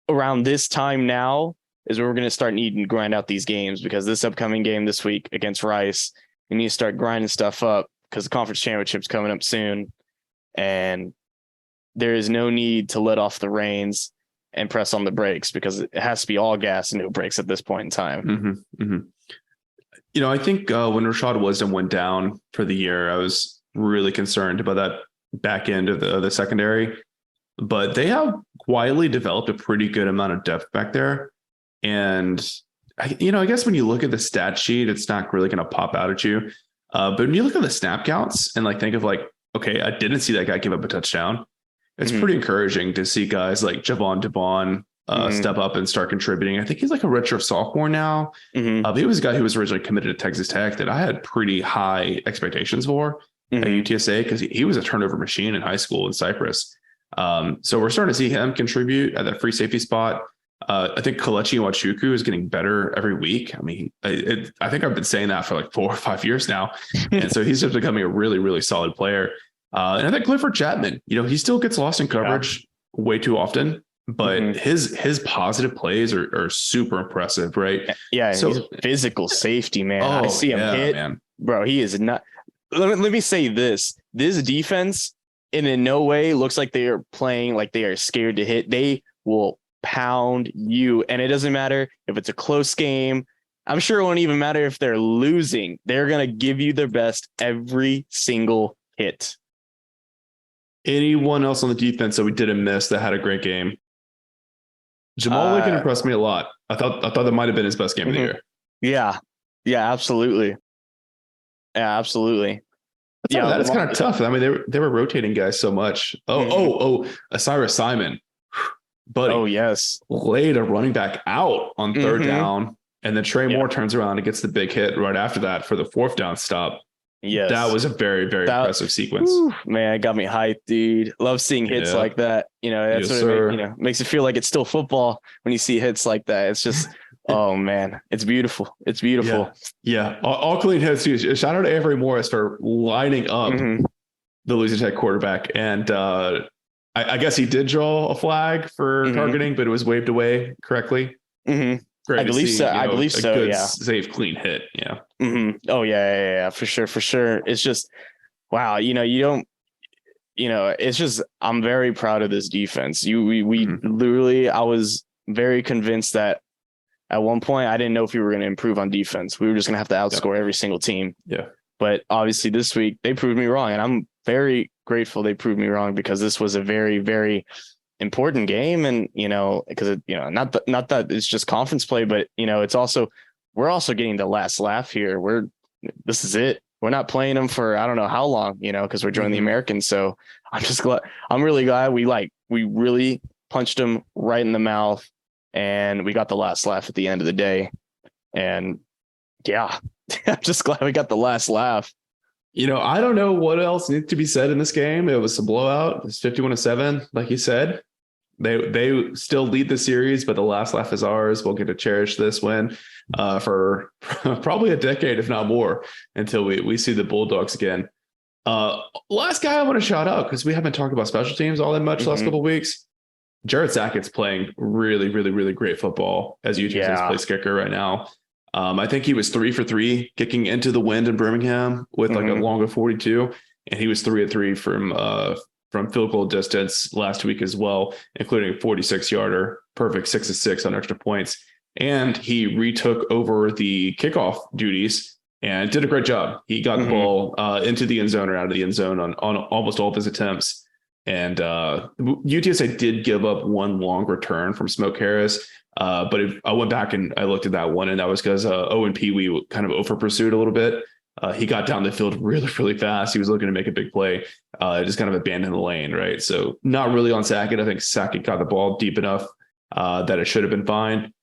around this time now is where we're going to start needing to grind out these games because this upcoming game this week against Rice, we need to start grinding stuff up because the conference championship's coming up soon. And there is no need to let off the reins and press on the brakes because it has to be all gas and no brakes at this point in time. I think when Rashad Wisdom went down for the year, I was really concerned about that back end of the secondary, but they have quietly developed a pretty good amount of depth back there. And I guess when you look at the stat sheet, it's not really going to pop out at you. But when you look at the snap counts and think of okay, I didn't see that guy give up a touchdown. It's pretty encouraging to see guys like Javon Devon, step up and start contributing. I think he's like a redshirt sophomore now. He was a guy who was originally committed to Texas Tech that I had pretty high expectations for at UTSA because he was a turnover machine in high school in Cyprus. So we're starting to see him contribute at that free safety spot. I think Kelechi Nwachukwu is getting better every week. I mean, I think I've been saying that for like 4 or 5 years now. And so he's just becoming a really, really solid player. And I think Clifford Chapman, he still gets lost in coverage way too often, but his positive plays are super impressive, right? Yeah. So he's a physical safety, man. I see him hit, man. Bro. He is not. Let me say this defense in no way looks like they are playing like they are scared to hit. They will pound you, and it doesn't matter if it's a close game. I'm sure it won't even matter if they're losing. They're gonna give you their best every single hit. Anyone else on the defense that we didn't miss that had a great game? Jamal Lincoln impressed me a lot. I thought that might have been his best game of the year. Yeah, absolutely. That's kind of tough. I mean, they were rotating guys so much. Cyrus Simon. Buddy, yes, laid a running back out on third down, and then Trey Moore turns around and gets the big hit right after that for the 4th down stop. Yes, that was a very, very impressive sequence. Man, it got me hyped, dude. Love seeing hits like that. That's what makes it feel like it's still football when you see hits like that. It's just, oh man, it's beautiful. It's beautiful. Yeah. All clean hits too. Shout out to Avery Morris for lining up the losing Tech quarterback, and I guess he did draw a flag for targeting, but it was waved away correctly. Great I believe so. I believe so. Good, safe, clean hit. Yeah. Oh yeah. For sure. It's just, wow. You don't. It's just. I'm very proud of this defense. We literally. I was very convinced that at one point I didn't know if we were going to improve on defense. We were just going to have to outscore every single team. Yeah. But obviously this week they proved me wrong, and I'm very grateful they proved me wrong because this was a very, very important game. And, because not that it's just conference play, but it's also, we're also getting the last laugh here. This is it. We're not playing them for, I don't know how long, because we're joining the Americans. So I'm really glad we really punched them right in the mouth, and we got the last laugh at the end of the day. And yeah, I'm just glad we got the last laugh. I don't know what else needs to be said in this game. It was a blowout. It's 51-7, like you said. They still lead the series, but the last laugh is ours. We'll get to cherish this win for probably a decade, if not more, until we see the Bulldogs again. Last guy I want to shout out, because we haven't talked about special teams all that much the last couple of weeks. Jared Sackett's playing really, really, really great football as UTSA's place kicker right now. I think he was 3 for 3 kicking into the wind in Birmingham with like a long of 42, and he was 3 of 3 from field goal distance last week as well, including a 46-yarder, perfect 6 of 6 on extra points. And he retook over the kickoff duties and did a great job. He got the ball into the end zone or out of the end zone on almost all of his attempts. And UTSA did give up one long return from Smoke Harris. But I went back and I looked at that one, and that was because Owen Pee Wee kind of over pursued a little bit. He got down the field really, really fast. He was looking to make a big play, just kind of abandoned the lane, right? So not really on Sackett. I think Sackett got the ball deep enough that it should have been fine.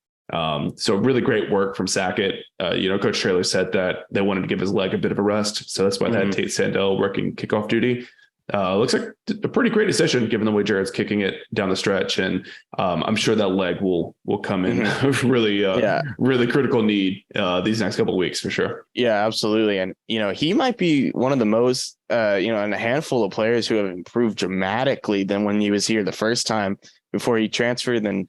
So really great work from Sackett. Coach Traylor said that they wanted to give his leg a bit of a rest. So that's why they had Tate Sandell working kickoff duty. Looks like a pretty great decision given the way Jared's kicking it down the stretch. And I'm sure that leg will come in really critical need these next couple of weeks for sure. Yeah, absolutely. And, he might be one of the most, and a handful of players who have improved dramatically than when he was here the first time before he transferred. Then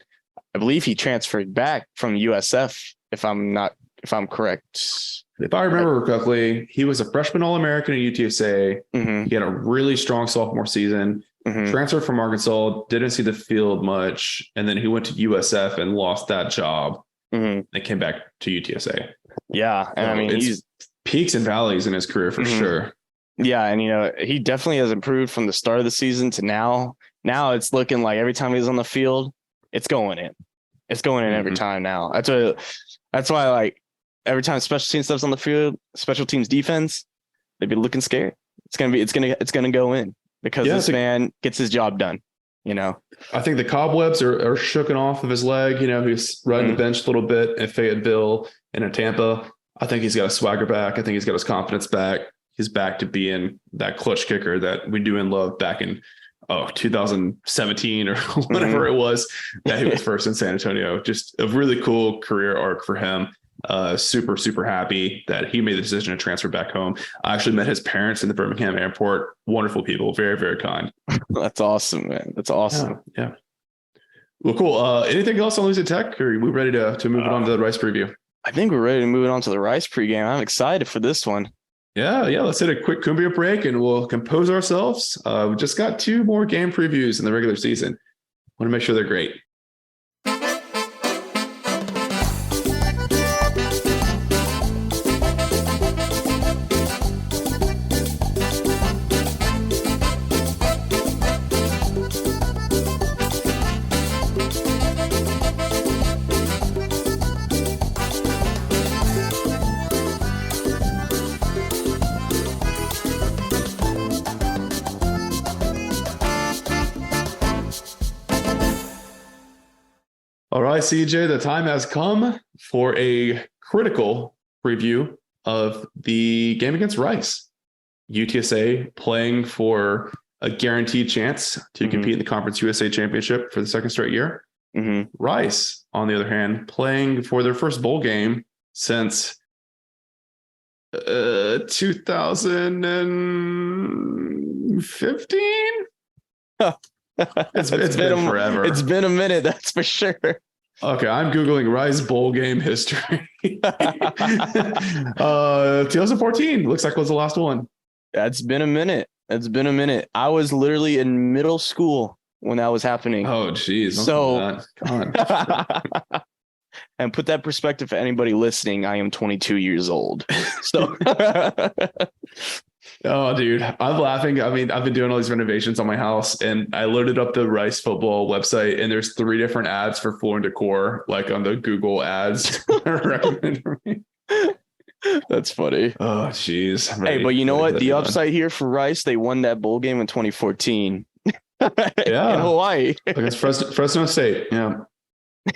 I believe he transferred back from USF, if I'm correct. If I remember correctly, he was a freshman All-American at UTSA. He had a really strong sophomore season, transferred from Arkansas, didn't see the field much, and then he went to USF and lost that job. And came back to UTSA. Yeah, and so he's peaks and valleys in his career for sure. Yeah, and he definitely has improved from the start of the season to now. Now it's looking like every time he's on the field, it's going in. It's going in every time now. That's why every time special teams stuff's on the field, special teams defense, they'd be looking scared. It's gonna go in because this man gets his job done. I think the cobwebs are shooken off of his leg. He was riding the bench a little bit at Fayetteville and in Tampa. I think he's got a swagger back. I think he's got his confidence back. He's back to being that clutch kicker that we knew and loved back in 2017 or whatever it was that he was first in San Antonio. Just a really cool career arc for him. Super, super happy that he made the decision to transfer back home. I actually met his parents in the Birmingham airport. Wonderful people. Very, very kind. That's awesome, man. That's awesome. Yeah. Well, cool. Anything else on Losing Tech, or are we ready to move it on to the Rice preview? I think we're ready to move it on to the Rice pregame. I'm excited for this one. Yeah. Let's hit a quick cumbia break and we'll compose ourselves. We just got 2 more game previews in the regular season. Want to make sure they're great. All right, CJ, the time has come for a critical preview of the game against Rice. UTSA playing for a guaranteed chance to compete in the Conference USA Championship for the second straight year. Rice, on the other hand, playing for their first bowl game since 2015. It's been forever. It's been a minute, that's for sure. Okay, I'm Googling Rice bowl game history. 2014 looks like was the last one. That's been a minute. I was literally in middle school when that was happening. Oh, geez. So, come on. And put that perspective for anybody listening. I am 22 years old. So, oh, dude, I'm laughing. I mean, I've been doing all these renovations on my house, and I loaded up the Rice football website, and there's 3 different ads for floor and decor, like on the Google ads recommended for me. That's funny. Oh, geez. Hey, but you know what? The upside here for Rice, they won that bowl game in 2014. Yeah. In Hawaii. Against Fresno State. Yeah.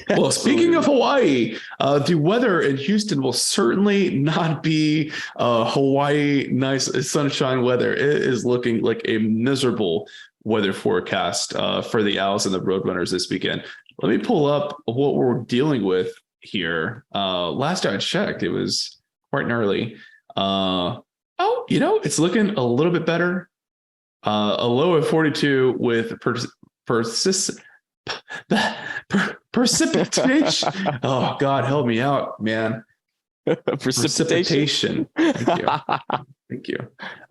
Well, speaking of Hawaii, the weather in Houston will certainly not be Hawaii nice sunshine weather. It is looking like a miserable weather forecast for the Owls and the Roadrunners this weekend. Let me pull up what we're dealing with here. Last I checked, it was quite gnarly. It's looking a little bit better. A low of 42 with precipitation. Oh, God, help me out, man. Precipitation. Thank you.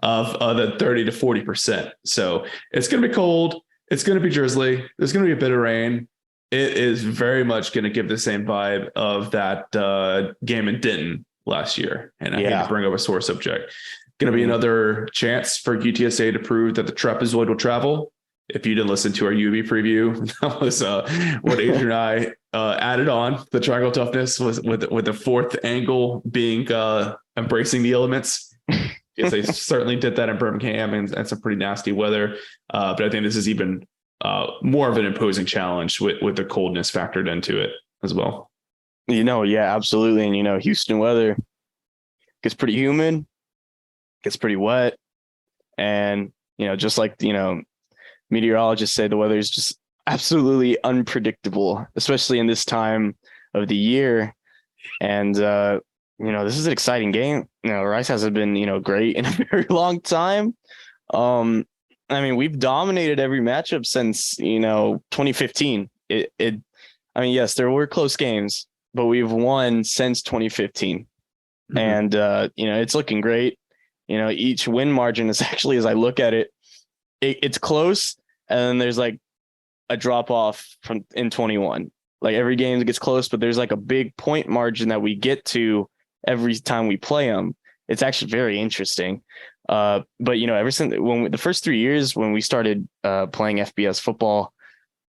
Of the 30 to 40%. So it's going to be cold. It's going to be drizzly. There's going to be a bit of rain. It is very much going to give the same vibe of that game in Denton last year. And I hate to bring up a sore subject. Going to be another chance for UTSA to prove that the trapezoid will travel. If you didn't listen to our UB preview, that was what Adrian and I added on. The triangle toughness was with the 4th angle being embracing the elements. Yes, they certainly did that in Birmingham and some pretty nasty weather. But I think this is even more of an imposing challenge with the coldness factored into it as well. Yeah, absolutely. And, Houston weather gets pretty humid, gets pretty wet. And, just like, meteorologists say, the weather is just absolutely unpredictable, especially in this time of the year. And, this is an exciting game. Rice hasn't been, great in a very long time. We've dominated every matchup since, 2015. Yes, there were close games, but we've won since 2015. Mm-hmm. And, it's looking great. Each win margin is actually, as I look at it, it's close, and then there's like a drop off from in 21. Like every game gets close, but there's like a big point margin that we get to every time we play them. It's actually very interesting. But ever since the first 3 years when we started playing FBS football,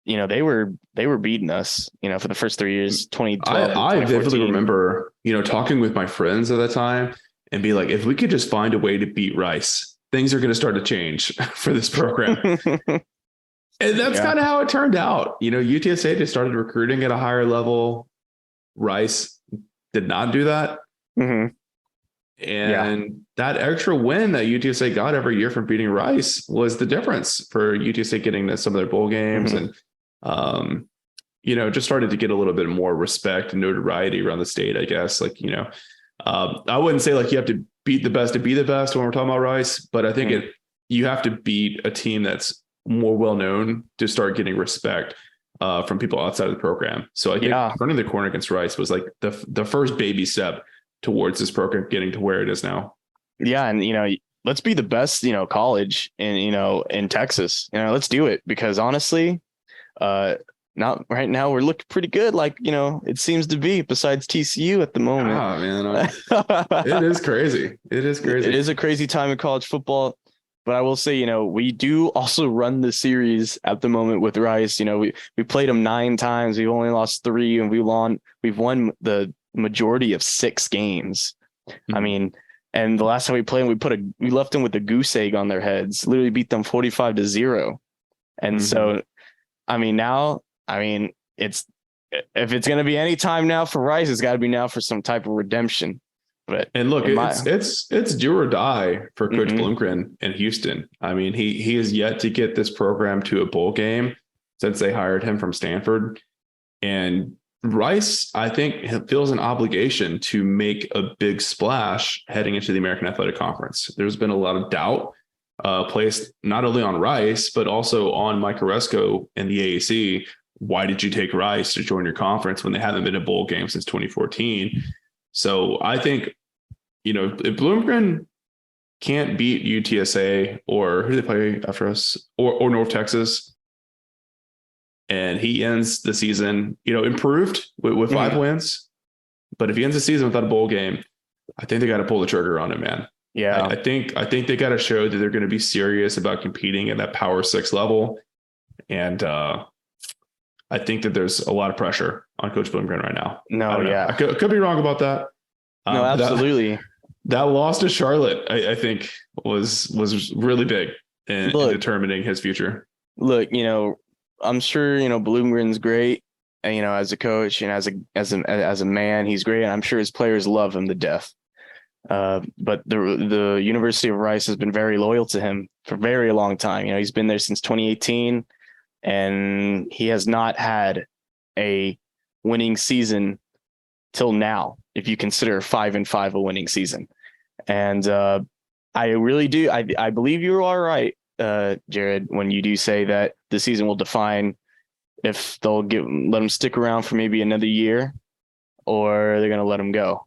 they were beating us. For the first 3 years, 2012. I vividly remember talking with my friends at that time and be like, if we could just find a way to beat Rice, things are going to start to change for this program. And that's kind of how it turned out. UTSA just started recruiting at a higher level. Rice did not do that. Mm-hmm. And that extra win that UTSA got every year from beating Rice was the difference for UTSA getting to some of their bowl games and, just started to get a little bit more respect and notoriety around the state, I guess. I wouldn't say you have to beat the best to be the best when we're talking about Rice, but I think you have to beat a team that's more well-known to start getting respect from people outside of the program. So I think turning the corner against Rice was the first baby step towards this program getting to where it is now. Yeah. And, let's be the best, college in Texas, let's do it, because honestly, not right now, we're looking pretty good. It seems to be, besides TCU at the moment. Oh man, it is crazy. It is crazy. It is a crazy time in college football. But I will say, we do also run the series at the moment with Rice. We played them 9 times. We've only lost 3, and we've won the majority of 6 games. I mean, and the last time we played them, we left them with a goose egg on their heads. Literally beat them 45-0. And so, if it's going to be any time now for Rice, it's got to be now for some type of redemption. And look, it's do or die for Coach Bloomgren in Houston. I mean, he is yet to get this program to a bowl game since they hired him from Stanford. And Rice, I think, feels an obligation to make a big splash heading into the American Athletic Conference. There's been a lot of doubt placed not only on Rice, but also on Mike Oresco and the AAC. Why did you take Rice to join your conference when they haven't been in a bowl game since 2014? So I think, if Bloomgren can't beat UTSA or who do they play after us or North Texas, and he ends the season, improved with 5 wins, but if he ends the season without a bowl game, I think they got to pull the trigger on him, man. Yeah. I think they got to show that they're going to be serious about competing at that Power 6 level. And I think that there's a lot of pressure on Coach Bloomgren right now. No, yeah. I could be wrong about that. No, absolutely. That loss to Charlotte, I think, was really big in determining his future. Look, I'm sure, Bloomgren's great, and, as a coach and as a man, he's great. And I'm sure his players love him to death. But the University of Rice has been very loyal to him for a very long time. He's been there since 2018, and he has not had a winning season till now, if you consider 5-5 a winning season. And I really do. I believe you are right, Jared, when you do say that the season will define if they'll let him stick around for maybe another year, or they're going to let him go.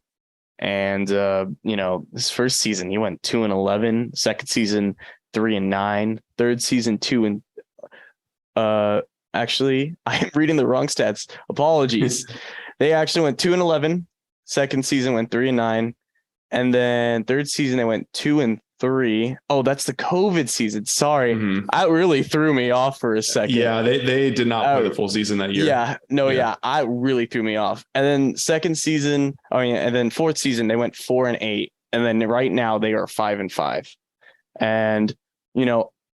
And, this first season, he went 2-11, second season, 3-9, third season, 2 actually, I am reading the wrong stats. Apologies. They actually went 2-11. Second season went 3-9. And then third season, they went 2-3. Oh, that's the COVID season. Sorry. That really threw me off for a second. Yeah, they did not play the full season that year. Yeah. I really threw me off. And then second season, and then fourth season, they went 4-8. And then right now they are 5-5. And,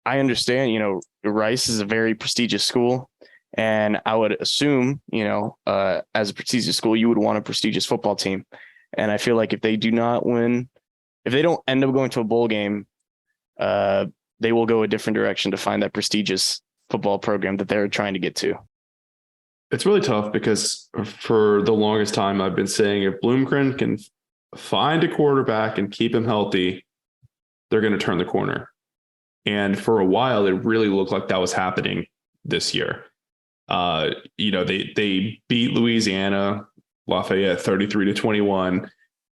I understand, Rice is a very prestigious school. And I would assume, as a prestigious school, you would want a prestigious football team. And I feel like if they do not win, if they don't end up going to a bowl game, they will go a different direction to find that prestigious football program that they're trying to get to. It's really tough because for the longest time, I've been saying if Bloomgren can find a quarterback and keep him healthy, they're going to turn the corner. And for a while, it really looked like that was happening this year. They beat Louisiana Lafayette 33-21.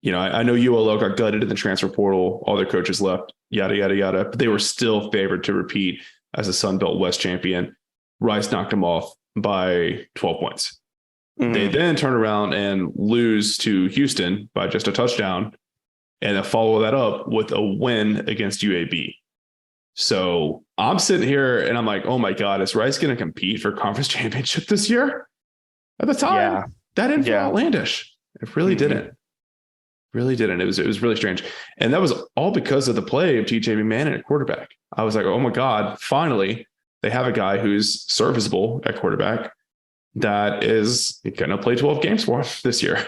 I know ULL got gutted in the transfer portal. All their coaches left, yada, yada, yada. But they were still favored to repeat as a Sun Belt West champion. Rice knocked them off by 12 points. They then turn around and lose to Houston by just a touchdown, and then follow that up with a win against UAB. So I'm sitting here and I'm like, oh my God, is Rice going to compete for conference championship this year? At the time, that didn't feel outlandish. It really didn't. Really didn't. It was really strange. And that was all because of the play of TJ McMahon at quarterback. I was like, oh my God, finally they have a guy who's serviceable at quarterback that is going to play 12 games for him this year.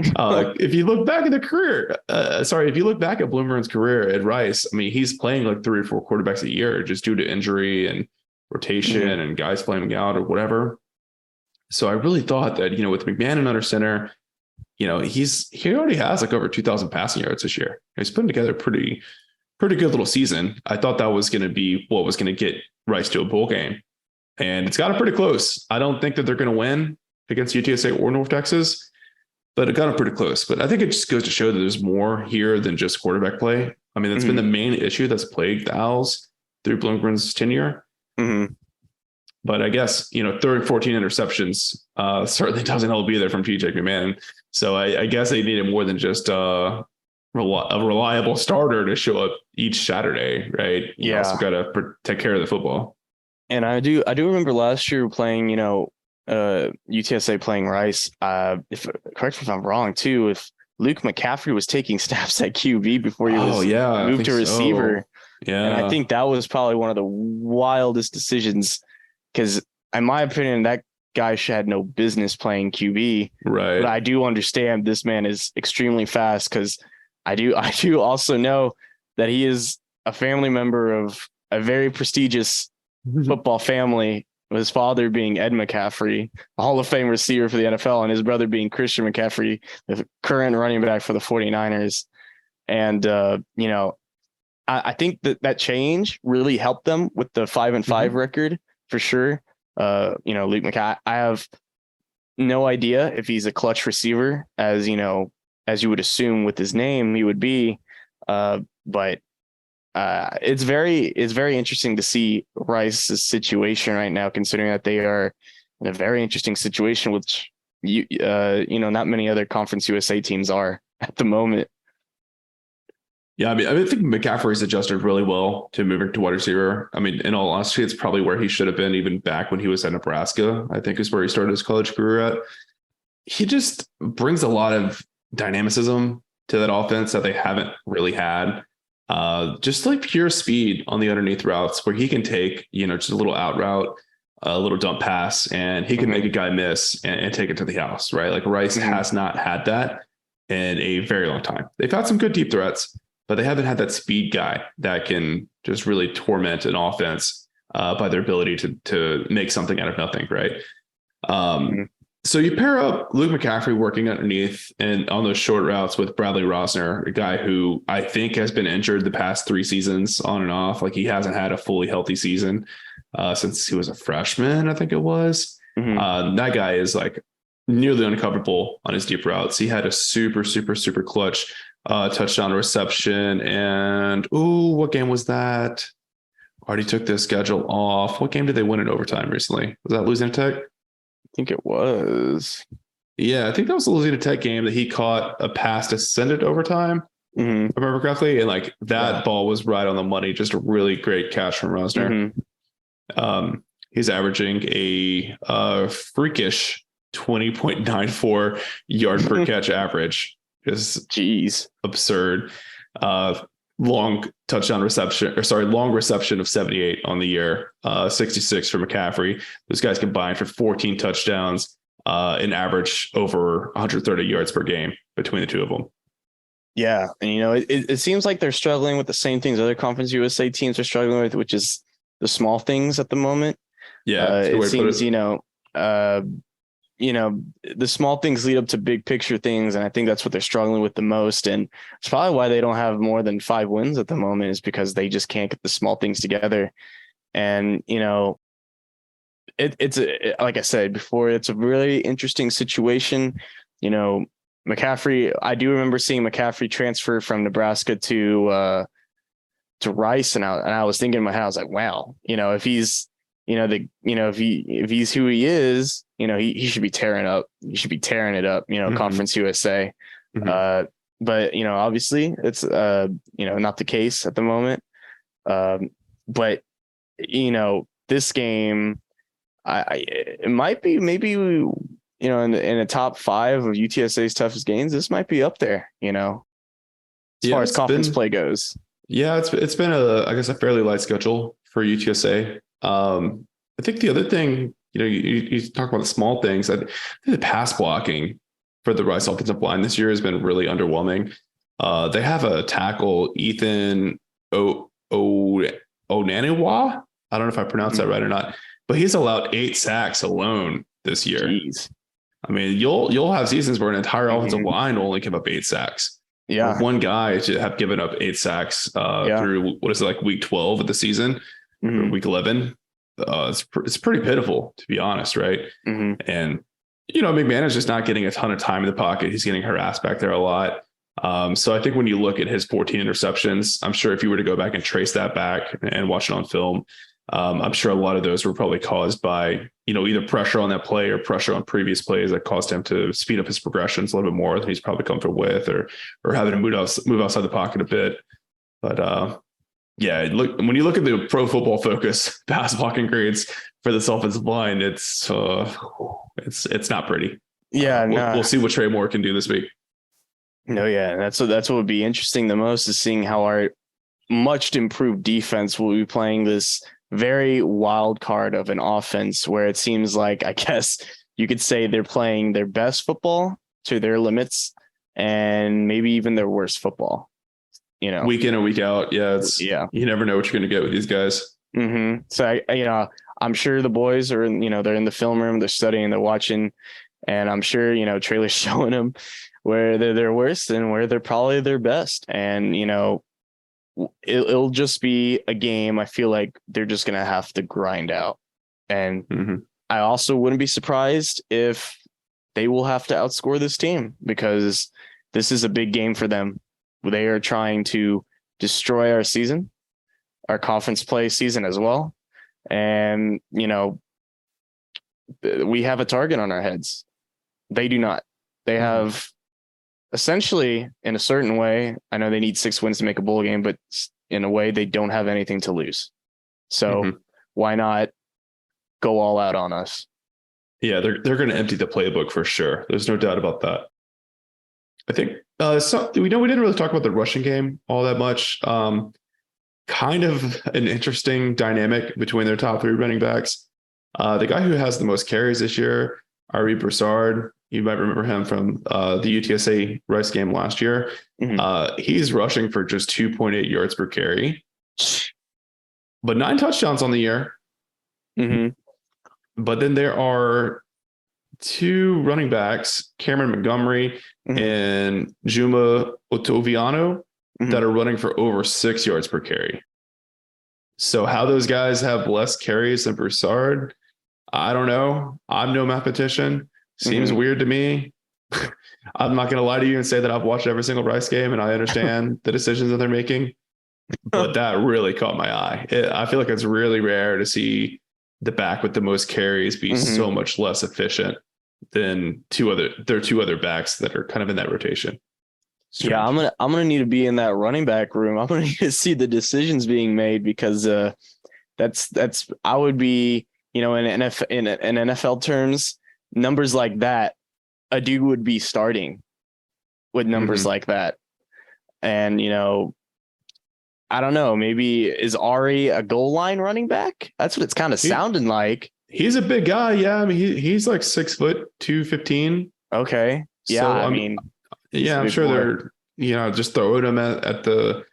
If you look back at if you look back at Bloomberg's career at Rice, I mean, he's playing like 3 or 4 quarterbacks a year just due to injury and rotation and guys flaming out or whatever. So I really thought that, with McMahon under center, he already has like over 2,000 passing yards this year. He's putting together a pretty good little season. I thought that was going to be what was going to get Rice to a bowl game. And it's got it pretty close. I don't think that they're going to win against UTSA or North Texas, but it got them pretty close. But I think it just goes to show that there's more here than just quarterback play. I mean, that's been the main issue that's plagued the Owls through Bloomgren's tenure. But I guess, throwing 14 interceptions certainly doesn't help either from TJ McMahon. So I guess they needed more than just a reliable starter to show up each Saturday, right? You also got to take care of the football. And I do remember last year playing, UTSA playing Rice. Correct me if I'm wrong too. If Luke McCaffrey was taking snaps at QB before he was moved to receiver, and I think that was probably one of the wildest decisions because, in my opinion, that guy had no business playing QB. Right. But I do understand this man is extremely fast because I do also know that he is a family member of a very prestigious football family, with his father being Ed McCaffrey, a Hall of Fame receiver for the NFL, and his brother being Christian McCaffrey, the current running back for the 49ers. And, I think that change really helped them with the 5-5 record for sure. Luke McCaffrey, I have no idea if he's a clutch receiver as you would assume with his name he would be. But it's very interesting to see Rice's situation right now, considering that they are in a very interesting situation, which not many other Conference USA teams are at the moment. Yeah, I mean, I think McCaffrey's adjusted really well to moving to wide receiver. I mean, in all honesty, it's probably where he should have been even back when he was at Nebraska. I think is where he started his college career at. He just brings a lot of dynamicism to that offense that they haven't really had. Just like pure speed on the underneath routes where he can take, just a little out route, a little dump pass, and he can make a guy miss and take it to the house, right? Like Rice has not had that in a very long time. They've had some good deep threats, but they haven't had that speed guy that can just really torment an offense by their ability to make something out of nothing, right? So you pair up Luke McCaffrey working underneath and on those short routes with Bradley Rosner, a guy who I think has been injured the past 3 seasons on and off. Like he hasn't had a fully healthy season since he was a freshman, I think it was. That guy is like nearly uncoverable on his deep routes. He had a super, super, super clutch touchdown reception. And, what game was that? Already took the schedule off. What game did they win in overtime recently? Was that Louisiana Tech? I think it was. Yeah, I think that was the Louisiana Tech game that he caught a pass to send it overtime. If I remember correctly. And like that ball was right on the money. Just a really great catch from Rosner. He's averaging a freakish 20.94 yard per catch average. Just absurd. Long reception of 78 on the year, 66 for McCaffrey. Those guys combined for 14 touchdowns, an average over 130 yards per game between the two of them. Yeah. And, it seems like they're struggling with the same things other Conference USA teams are struggling with, which is the small things at the moment. Yeah. It seems, the small things lead up to big picture things. And I think that's what they're struggling with the most. And it's probably why they don't have more than 5 wins at the moment, is because they just can't get the small things together. And, it's like I said before, it's a really interesting situation. McCaffrey, I do remember seeing McCaffrey transfer from Nebraska to Rice. And I was thinking in my head, I was like, wow, if he's, if he's who he is, he should be tearing up. He should be tearing it up, Conference USA. But, obviously it's, not the case at the moment. But, this game, it might be maybe, in the top 5 of UTSA's toughest games, this might be up there, as far as conference play goes. Yeah, it's been a fairly light schedule for UTSA. I think the other thing, you talk about the small things. I think the pass blocking for the Rice offensive line this year has been really underwhelming. They have a tackle, Ethan Onaniwa. I don't know if I pronounced that right or not, but he's allowed 8 sacks alone this year. Jeez. I mean, you'll have seasons where an entire offensive line will only give up 8 sacks. Yeah. One guy to have given up 8 sacks through what is it, like week 12 of the season, or week 11. It's pretty pitiful, to be honest, right? And McManus just not getting a ton of time in the pocket. He's getting harassed back there a lot. So I think when you look at his 14 interceptions, I'm sure if you were to go back and trace that back and watch it on film, I'm sure a lot of those were probably caused by, either pressure on that play or pressure on previous plays that caused him to speed up his progressions a little bit more than he's probably comfortable with, or having to move outside the pocket a bit. But look, when you look at the Pro Football Focus pass blocking grades for this offensive line, it's not pretty. Yeah, we'll see what Trey Moore can do this week. No, yeah, that's what would be interesting the most, is seeing how our much improved defense will be playing this very wild card of an offense where it seems like, I guess you could say, they're playing their best football to their limits and maybe even their worst football. Week in and week out. Yeah. You never know what you're going to get with these guys. So I'm sure the boys are, they're in the film room, they're studying, they're watching, and I'm sure, Trailer's showing them where they're their worst and where they're probably their best. And, it'll just be a game I feel like they're just going to have to grind out. And I also wouldn't be surprised if they will have to outscore this team, because this is a big game for them. They are trying to destroy our season, our conference play season as well. And, we have a target on our heads. They do not. They have essentially, in a certain way, I know they need 6 wins to make a bowl game, but in a way, they don't have anything to lose. So why not go all out on us? Yeah, they're going to empty the playbook for sure. There's no doubt about that. I think we didn't really talk about the rushing game all that much. Kind of an interesting dynamic between their top 3 running backs. The guy who has the most carries this year, Ari Broussard, you might remember him from the UTSA Rice game last year. He's rushing for just 2.8 yards per carry, but 9 touchdowns on the year. But then there are 2 running backs, Cameron Montgomery and Juma Otoviano, that are running for over 6 yards per carry. So how those guys have less carries than Broussard, I don't know. I'm no mathematician. Seems weird to me. I'm not going to lie to you and say that I've watched every single Rice game and I understand the decisions that they're making, but that really caught my eye. I feel like it's really rare to see the back with the most carries be so much less efficient than 2 other backs that are kind of in that rotation. Strange. Yeah, I'm gonna need to be in that running back room. I'm gonna need to see the decisions being made, because that's I would be, in NFL terms, numbers like that, a dude would be starting with numbers like that. And I don't know, maybe is Ari a goal line running back? That's what it's kind of sounding like. He's a big guy. Yeah. I mean, he's like 6 foot, 215. Okay. Yeah. So, I'm sure they're, just throwing him at the,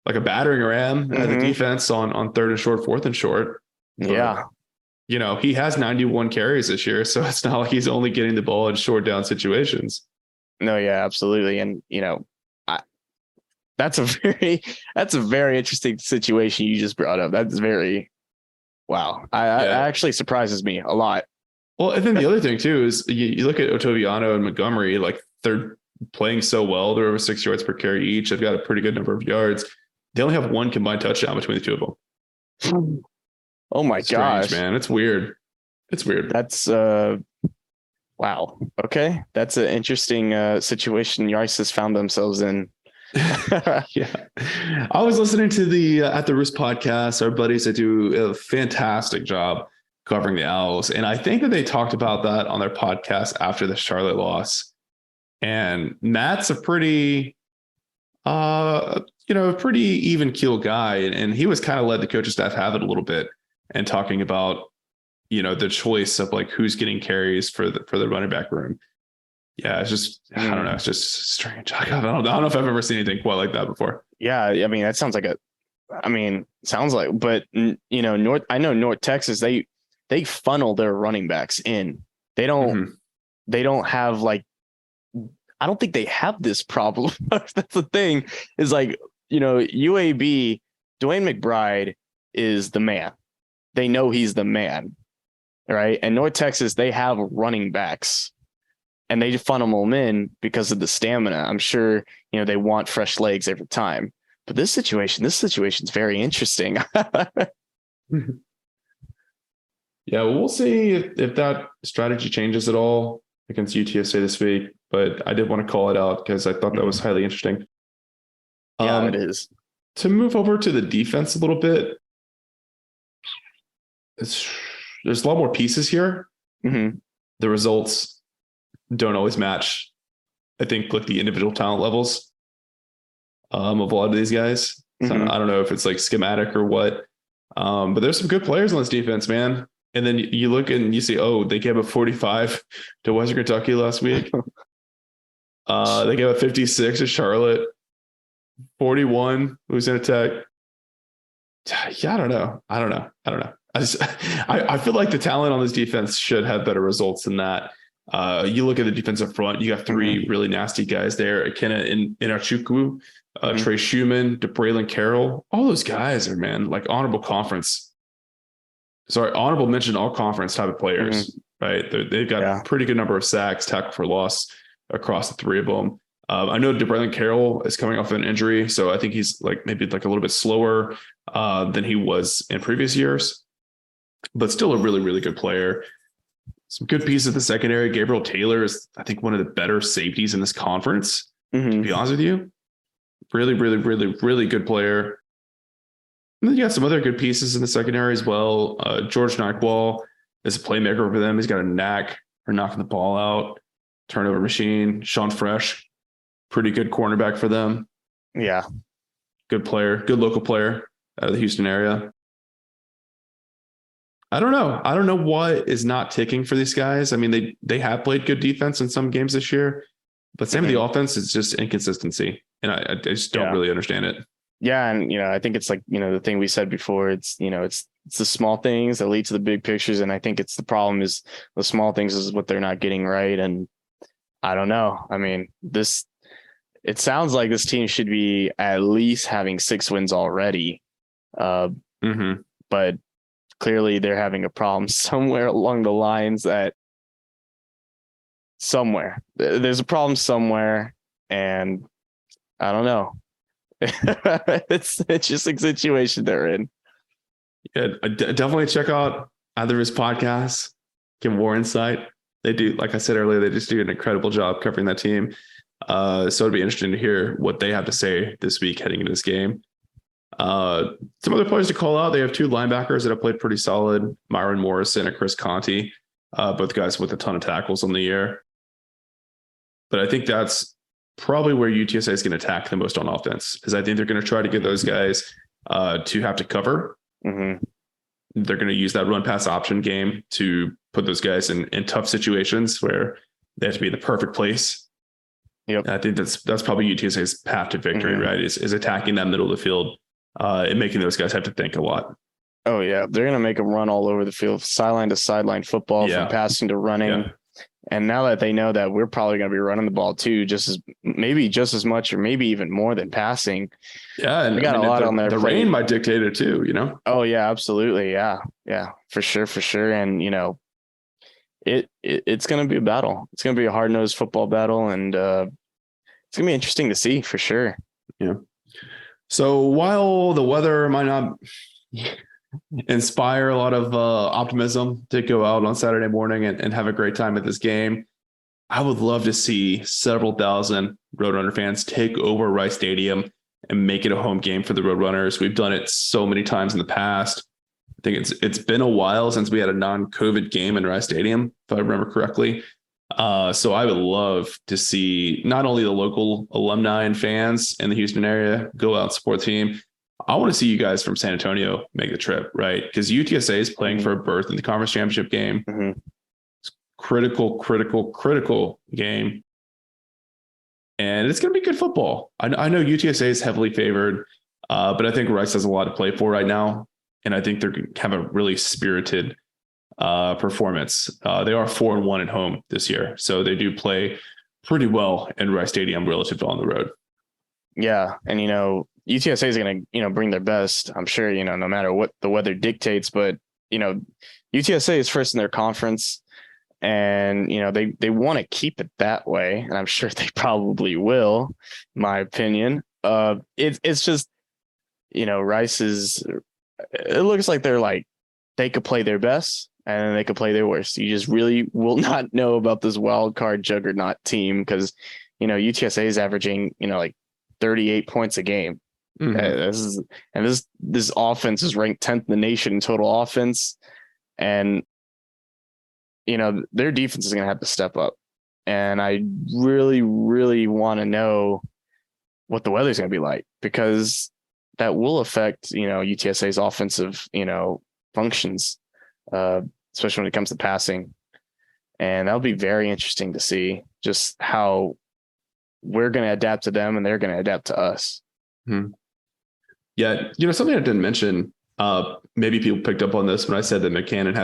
like a battering ram at the defense on 3rd and short, 4th and short. But, he has 91 carries this year, so it's not like he's only getting the ball in short down situations. No, yeah, absolutely. And, that's a very interesting situation you just brought up. That's very, wow. It actually surprises me a lot. Well, and then the other thing too is you look at Otoviano and Montgomery, like they're playing so well. They're over 6 yards per carry each. They've got a pretty good number of yards. They only have 1 combined touchdown between the 2 of them. Oh my gosh, man. It's weird. That's wow. Okay. That's an interesting situation Rice has found themselves in. Yeah. I was listening to the At the Roost podcast. Our buddies that do a fantastic job covering the Owls. And I think that they talked about that on their podcast after the Charlotte loss. And Matt's a pretty, pretty even keel guy. And he was kind of let the coaching staff have it a little bit and talking about, the choice of like who's getting carries for the running back room. Yeah, it's just, I don't know. It's just strange. I don't know if I've ever seen anything quite like that before. Yeah. I mean, that sounds like but I know North Texas, they funnel their running backs in. They don't have like, I don't think they have this problem. That's the thing is like, UAB, Dwayne McBride is the man. They know he's the man, right? And North Texas, they have running backs and they funnel them in because of the stamina. I'm sure, they want fresh legs every time. But this situation's very interesting. Yeah, well, we'll see if that strategy changes at all against UTSA this week. But I did want to call it out because I thought that was highly interesting. Yeah, it is. To move over to the defense a little bit, there's a lot more pieces here. Mm-hmm. The results don't always match, I think, like the individual talent levels of a lot of these guys. So I don't know if it's like schematic or what, but there's some good players on this defense, man. And then you look and you see, they gave a 45 to Western Kentucky last week. They gave a 56 to Charlotte, 41 Louisiana Tech. Yeah, I don't know. I feel like the talent on this defense should have better results than that. You look at the defensive front, you got three really nasty guys there. Akena Inachukwu, Trey Schumann, DeBraylon Carroll. All those guys are, man, like honorable mention all conference type of players, right? They've got a pretty good number of sacks, tackle for loss across the three of them. I know DeBraylon Carroll is coming off an injury, so I think he's maybe a little bit slower than he was in previous years, but still a really, really good player. Some good pieces of the secondary. Gabriel Taylor is, I think, one of the better safeties in this conference, to be honest with you. Really, really, really, really good player. And then you got some other good pieces in the secondary as well. George Nyqual is a playmaker for them. He's got a knack for knocking the ball out, turnover machine. Sean Fresh, pretty good cornerback for them. Yeah. Good player, good local player out of the Houston area. I don't know what is not ticking for these guys. I mean, they have played good defense in some games this year, but same with the offense, it's just inconsistency. And I just don't really understand it. Yeah. And, I think it's like, the thing we said before, it's the small things that lead to the big pictures. And I think it's the problem is the small things is what they're not getting right. And I don't know. I mean, it sounds like this team should be at least having 6 wins already. But clearly they're having a problem somewhere along the lines that there's a problem somewhere. And I don't know. It's an interesting situation they're in. Yeah, definitely check out either his podcasts, get more insight. They do, like I said earlier, they just do an incredible job covering that team. So it'd be interesting to hear what they have to say this week heading into this game. Some other players to call out. They have 2 linebackers that have played pretty solid. Myron Morrison and Chris Conti, both guys with a ton of tackles on the year. But I think that's probably where UTSA is going to attack the most on offense, because I think they're going to try to get those guys to have to cover. They're going to use that run pass option game to put those guys in tough situations where they have to be in the perfect place. Yep. I think that's probably UTSA's path to victory, right? Is attacking that middle of the field and making those guys have to think a lot. Oh yeah. They're going to make them run all over the field, sideline to sideline football, from passing to running. Yeah. And now that they know that we're probably going to be running the ball too, just as much or maybe even more than passing. Yeah. And they got a lot on their plate. The rain might dictate it too, Oh yeah, absolutely. Yeah. Yeah, for sure. And it's going to be a battle. It's going to be a hard-nosed football battle. And it's going to be interesting to see for sure. Yeah. So while the weather might not inspire a lot of optimism to go out on Saturday morning and have a great time at this game, I would love to see several thousand Roadrunner fans take over Rice Stadium and make it a home game for the Roadrunners. We've done it so many times in the past. I think it's been a while since we had a non-COVID game in Rice Stadium, if I remember correctly. So I would love to see not only the local alumni and fans in the Houston area go out and support the team, I want to see you guys from San Antonio make the trip, right? Because UTSA is playing for a berth in the conference championship game. Critical game. And it's going to be good football. I know UTSA is heavily favored, but I think Rice has a lot to play for right now. And I think they're going to have a really spirited performance. They are 4-1 at home this year. So they do play pretty well in Rice Stadium relative to on the road. Yeah. And, UTSA is going to, bring their best, I'm sure, no matter what the weather dictates. But, UTSA is first in their conference. And, they want to keep it that way. And I'm sure they probably will, in my opinion. It's just, Rice it looks like they could play their best and they could play their worst. You just really will not know about this wild card juggernaut team because, UTSA is averaging, 38 points a game. This offense is ranked 10th in the nation in total offense. And, their defense is going to have to step up. And I really, really want to know what the weather's going to be like because that will affect, UTSA's offensive, functions, especially when it comes to passing. And that'll be very interesting to see just how we're going to adapt to them and they're going to adapt to us. Yeah. Something I didn't mention, maybe people picked up on this when I said that McMahon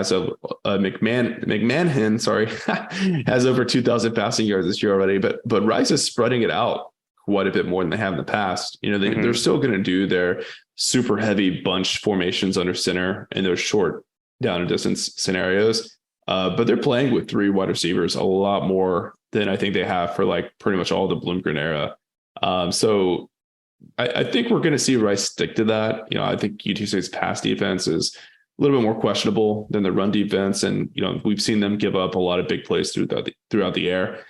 has over 2,000 passing yards this year already, but Rice is spreading it out quite a bit more than they have in the past. They're still going to do their super heavy bunch formations under center and those short down and distance scenarios. But they're playing with 3 wide receivers a lot more than I think they have for pretty much all the Bloomgren era. So I think we're going to see Rice stick to that. I think UTSA's pass defense is a little bit more questionable than the run defense. And, we've seen them give up a lot of big plays throughout the air.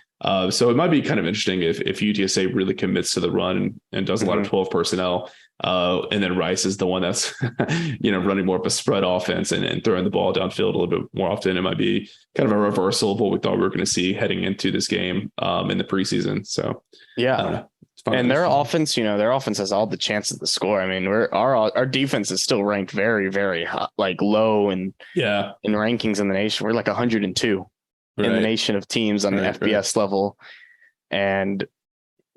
So it might be kind of interesting if UTSA really commits to the run and does a lot of 12 personnel. And then Rice is the one that's, running more of a spread offense and throwing the ball downfield a little bit more often. It might be kind of a reversal of what we thought we were going to see heading into this game in the preseason. So, yeah. And their offense, their offense has all the chances to score. I mean, our defense is still ranked very, very high, low in rankings in the nation. We're 102 in the nation of teams on the FBS level. And,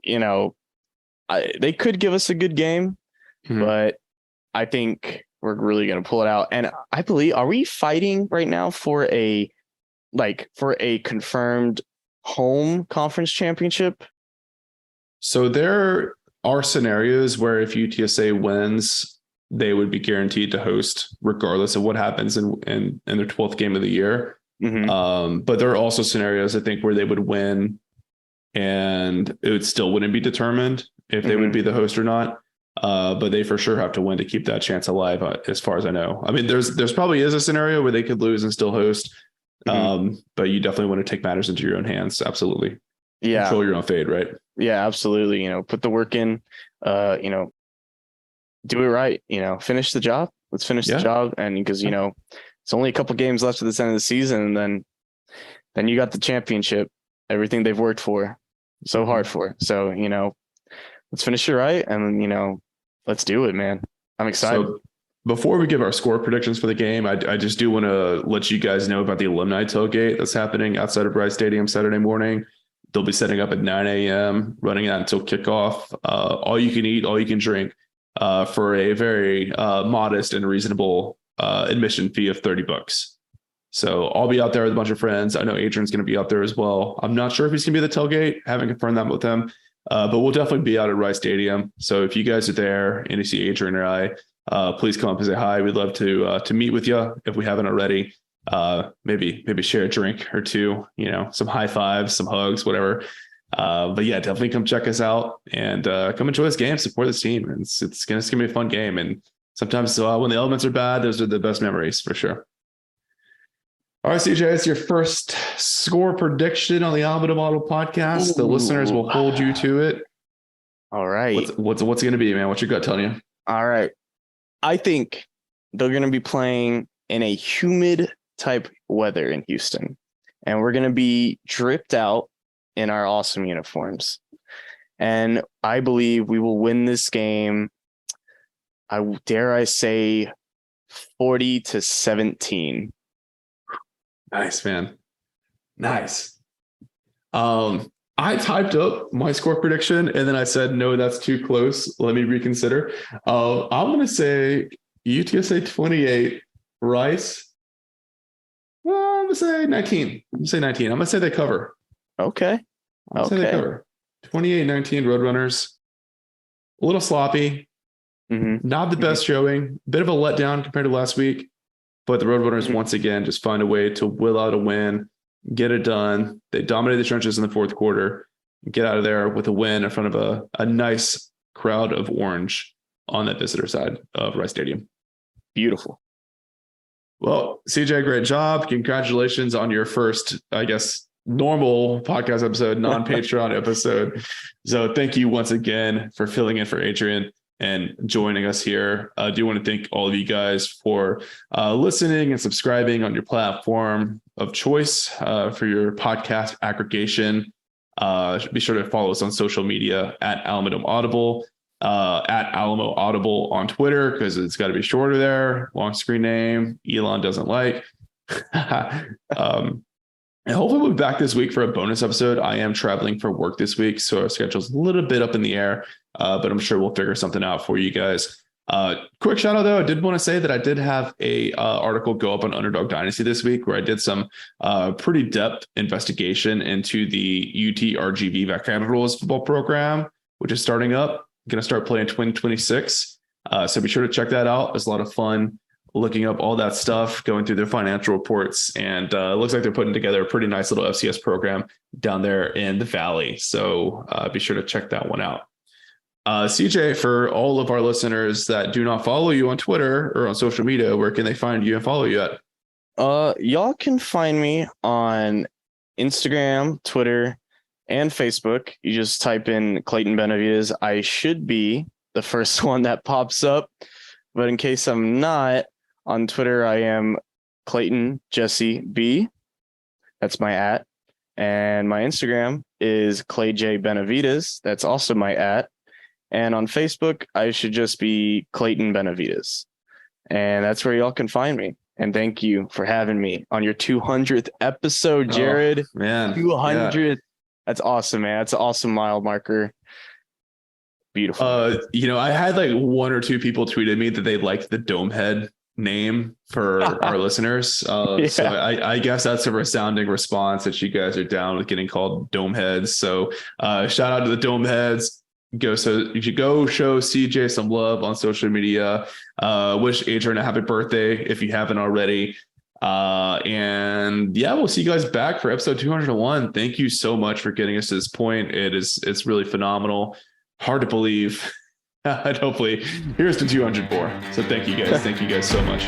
they could give us a good game, but I think we're really going to pull it out. And I believe, are we fighting right now for a confirmed home conference championship? So there are scenarios where if UTSA wins, they would be guaranteed to host regardless of what happens in their 12th game of the year. But there are also scenarios, I think, where they would win and it still wouldn't be determined if they would be the host or not. But they for sure have to win to keep that chance alive, as far as I know. I mean, there's probably is a scenario where they could lose and still host. But you definitely want to take matters into your own hands. Absolutely. Yeah. Control your own fate, right? Yeah, absolutely. Put the work in, do it right, finish the job. Let's finish the job. And because, it's only a couple games left at this end of the season. And then you got the championship, everything they've worked for so hard for. So, let's finish it right. And, let's do it, man. I'm excited. So before we give our score predictions for the game, I just do want to let you guys know about the alumni tailgate that's happening outside of Rice Stadium Saturday morning. They'll be setting up at 9 a.m., running out until kickoff. All you can eat, all you can drink for a very modest and reasonable admission fee of $30. So I'll be out there with a bunch of friends. I know Adrian's going to be out there as well. I'm not sure if he's going to be at the tailgate. I haven't confirmed that with him, but we'll definitely be out at Rice Stadium. So if you guys are there and you see Adrian or I, please come up and say hi. We'd love to meet with you if we haven't already. Maybe share a drink or two, some high fives, some hugs, whatever. But yeah, definitely come check us out and come enjoy this game, support this team. And it's gonna be a fun game. And sometimes when the elements are bad, those are the best memories for sure. All right, CJ, it's your first score prediction on the Alabama Model podcast. The listeners will hold you to it. All right. What's it going to be, man? What's your gut telling you? All right. I think they're going to be playing in a humid type weather in Houston, and we're going to be dripped out in our awesome uniforms. And I believe we will win this game dare I say 40-17. Nice, man. Nice. I typed up my score prediction and then I said, no, that's too close. Let me reconsider. I'm going to say UTSA 28, Rice. Well, I'm going to say 19. I'm going to say 19. I'm going to say they cover. Okay. Say they cover. 28-19 Roadrunners. A little sloppy. Not the best showing. Bit of a letdown compared to last week. But the Roadrunners once again just find a way to will out a win, get it done. They dominate the trenches in the fourth quarter, get out of there with a win in front of a nice crowd of orange on that visitor side of Rice Stadium. Beautiful. Well, CJ, great job. Congratulations on your first, I guess, normal podcast episode, non-Patreon episode. So thank you once again for filling in for Adrian and joining us here. I do want to thank all of you guys for listening and subscribing on your platform of choice for your podcast aggregation. Be sure to follow us on social media at Alamodome Audible, at Alamo Audible on Twitter, because it's got to be shorter there. Long screen name, Elon doesn't like. And hopefully we'll be back this week for a bonus episode. I am traveling for work this week, so our schedule's a little bit up in the air, but I'm sure we'll figure something out for you guys. Quick shout out though, I did want to say that I did have a article go up on Underdog Dynasty this week where I did some pretty depth investigation into the UT RGV Backhanded Rules football program, which is starting up. Going to start playing 2026. So be sure to check that out. It's a lot of fun looking up all that stuff, going through their financial reports, and it looks like they're putting together a pretty nice little FCS program down there in the Valley. So be sure to check that one out. CJ, for all of our listeners that do not follow you on Twitter or on social media, where can they find you and follow you at? Y'all can find me on Instagram, Twitter, and Facebook. You just type in Clayton Benavides. I should be the first one that pops up, but in case I'm not, on Twitter, I am Clayton Jesse B. That's my @. And my Instagram is Clay J Benavides. That's also my @. And on Facebook, I should just be Clayton Benavides. And that's where y'all can find me. And thank you for having me on your 200th episode, Jared. Oh, man. 200. Yeah. That's awesome, man. That's an awesome mile marker. Beautiful. I had like one or two people tweeted me that they liked the Domehead name for our listeners. So I guess that's a resounding response that you guys are down with getting called Domeheads. So shout out to the Domeheads. You should go show CJ some love on social media. Wish Adrian a happy birthday if you haven't already. And yeah, we'll see you guys back for episode 201. Thank you so much for getting us to this point. It's really phenomenal. Hard to believe. And hopefully here's to 204. So thank you guys. Thank you guys so much.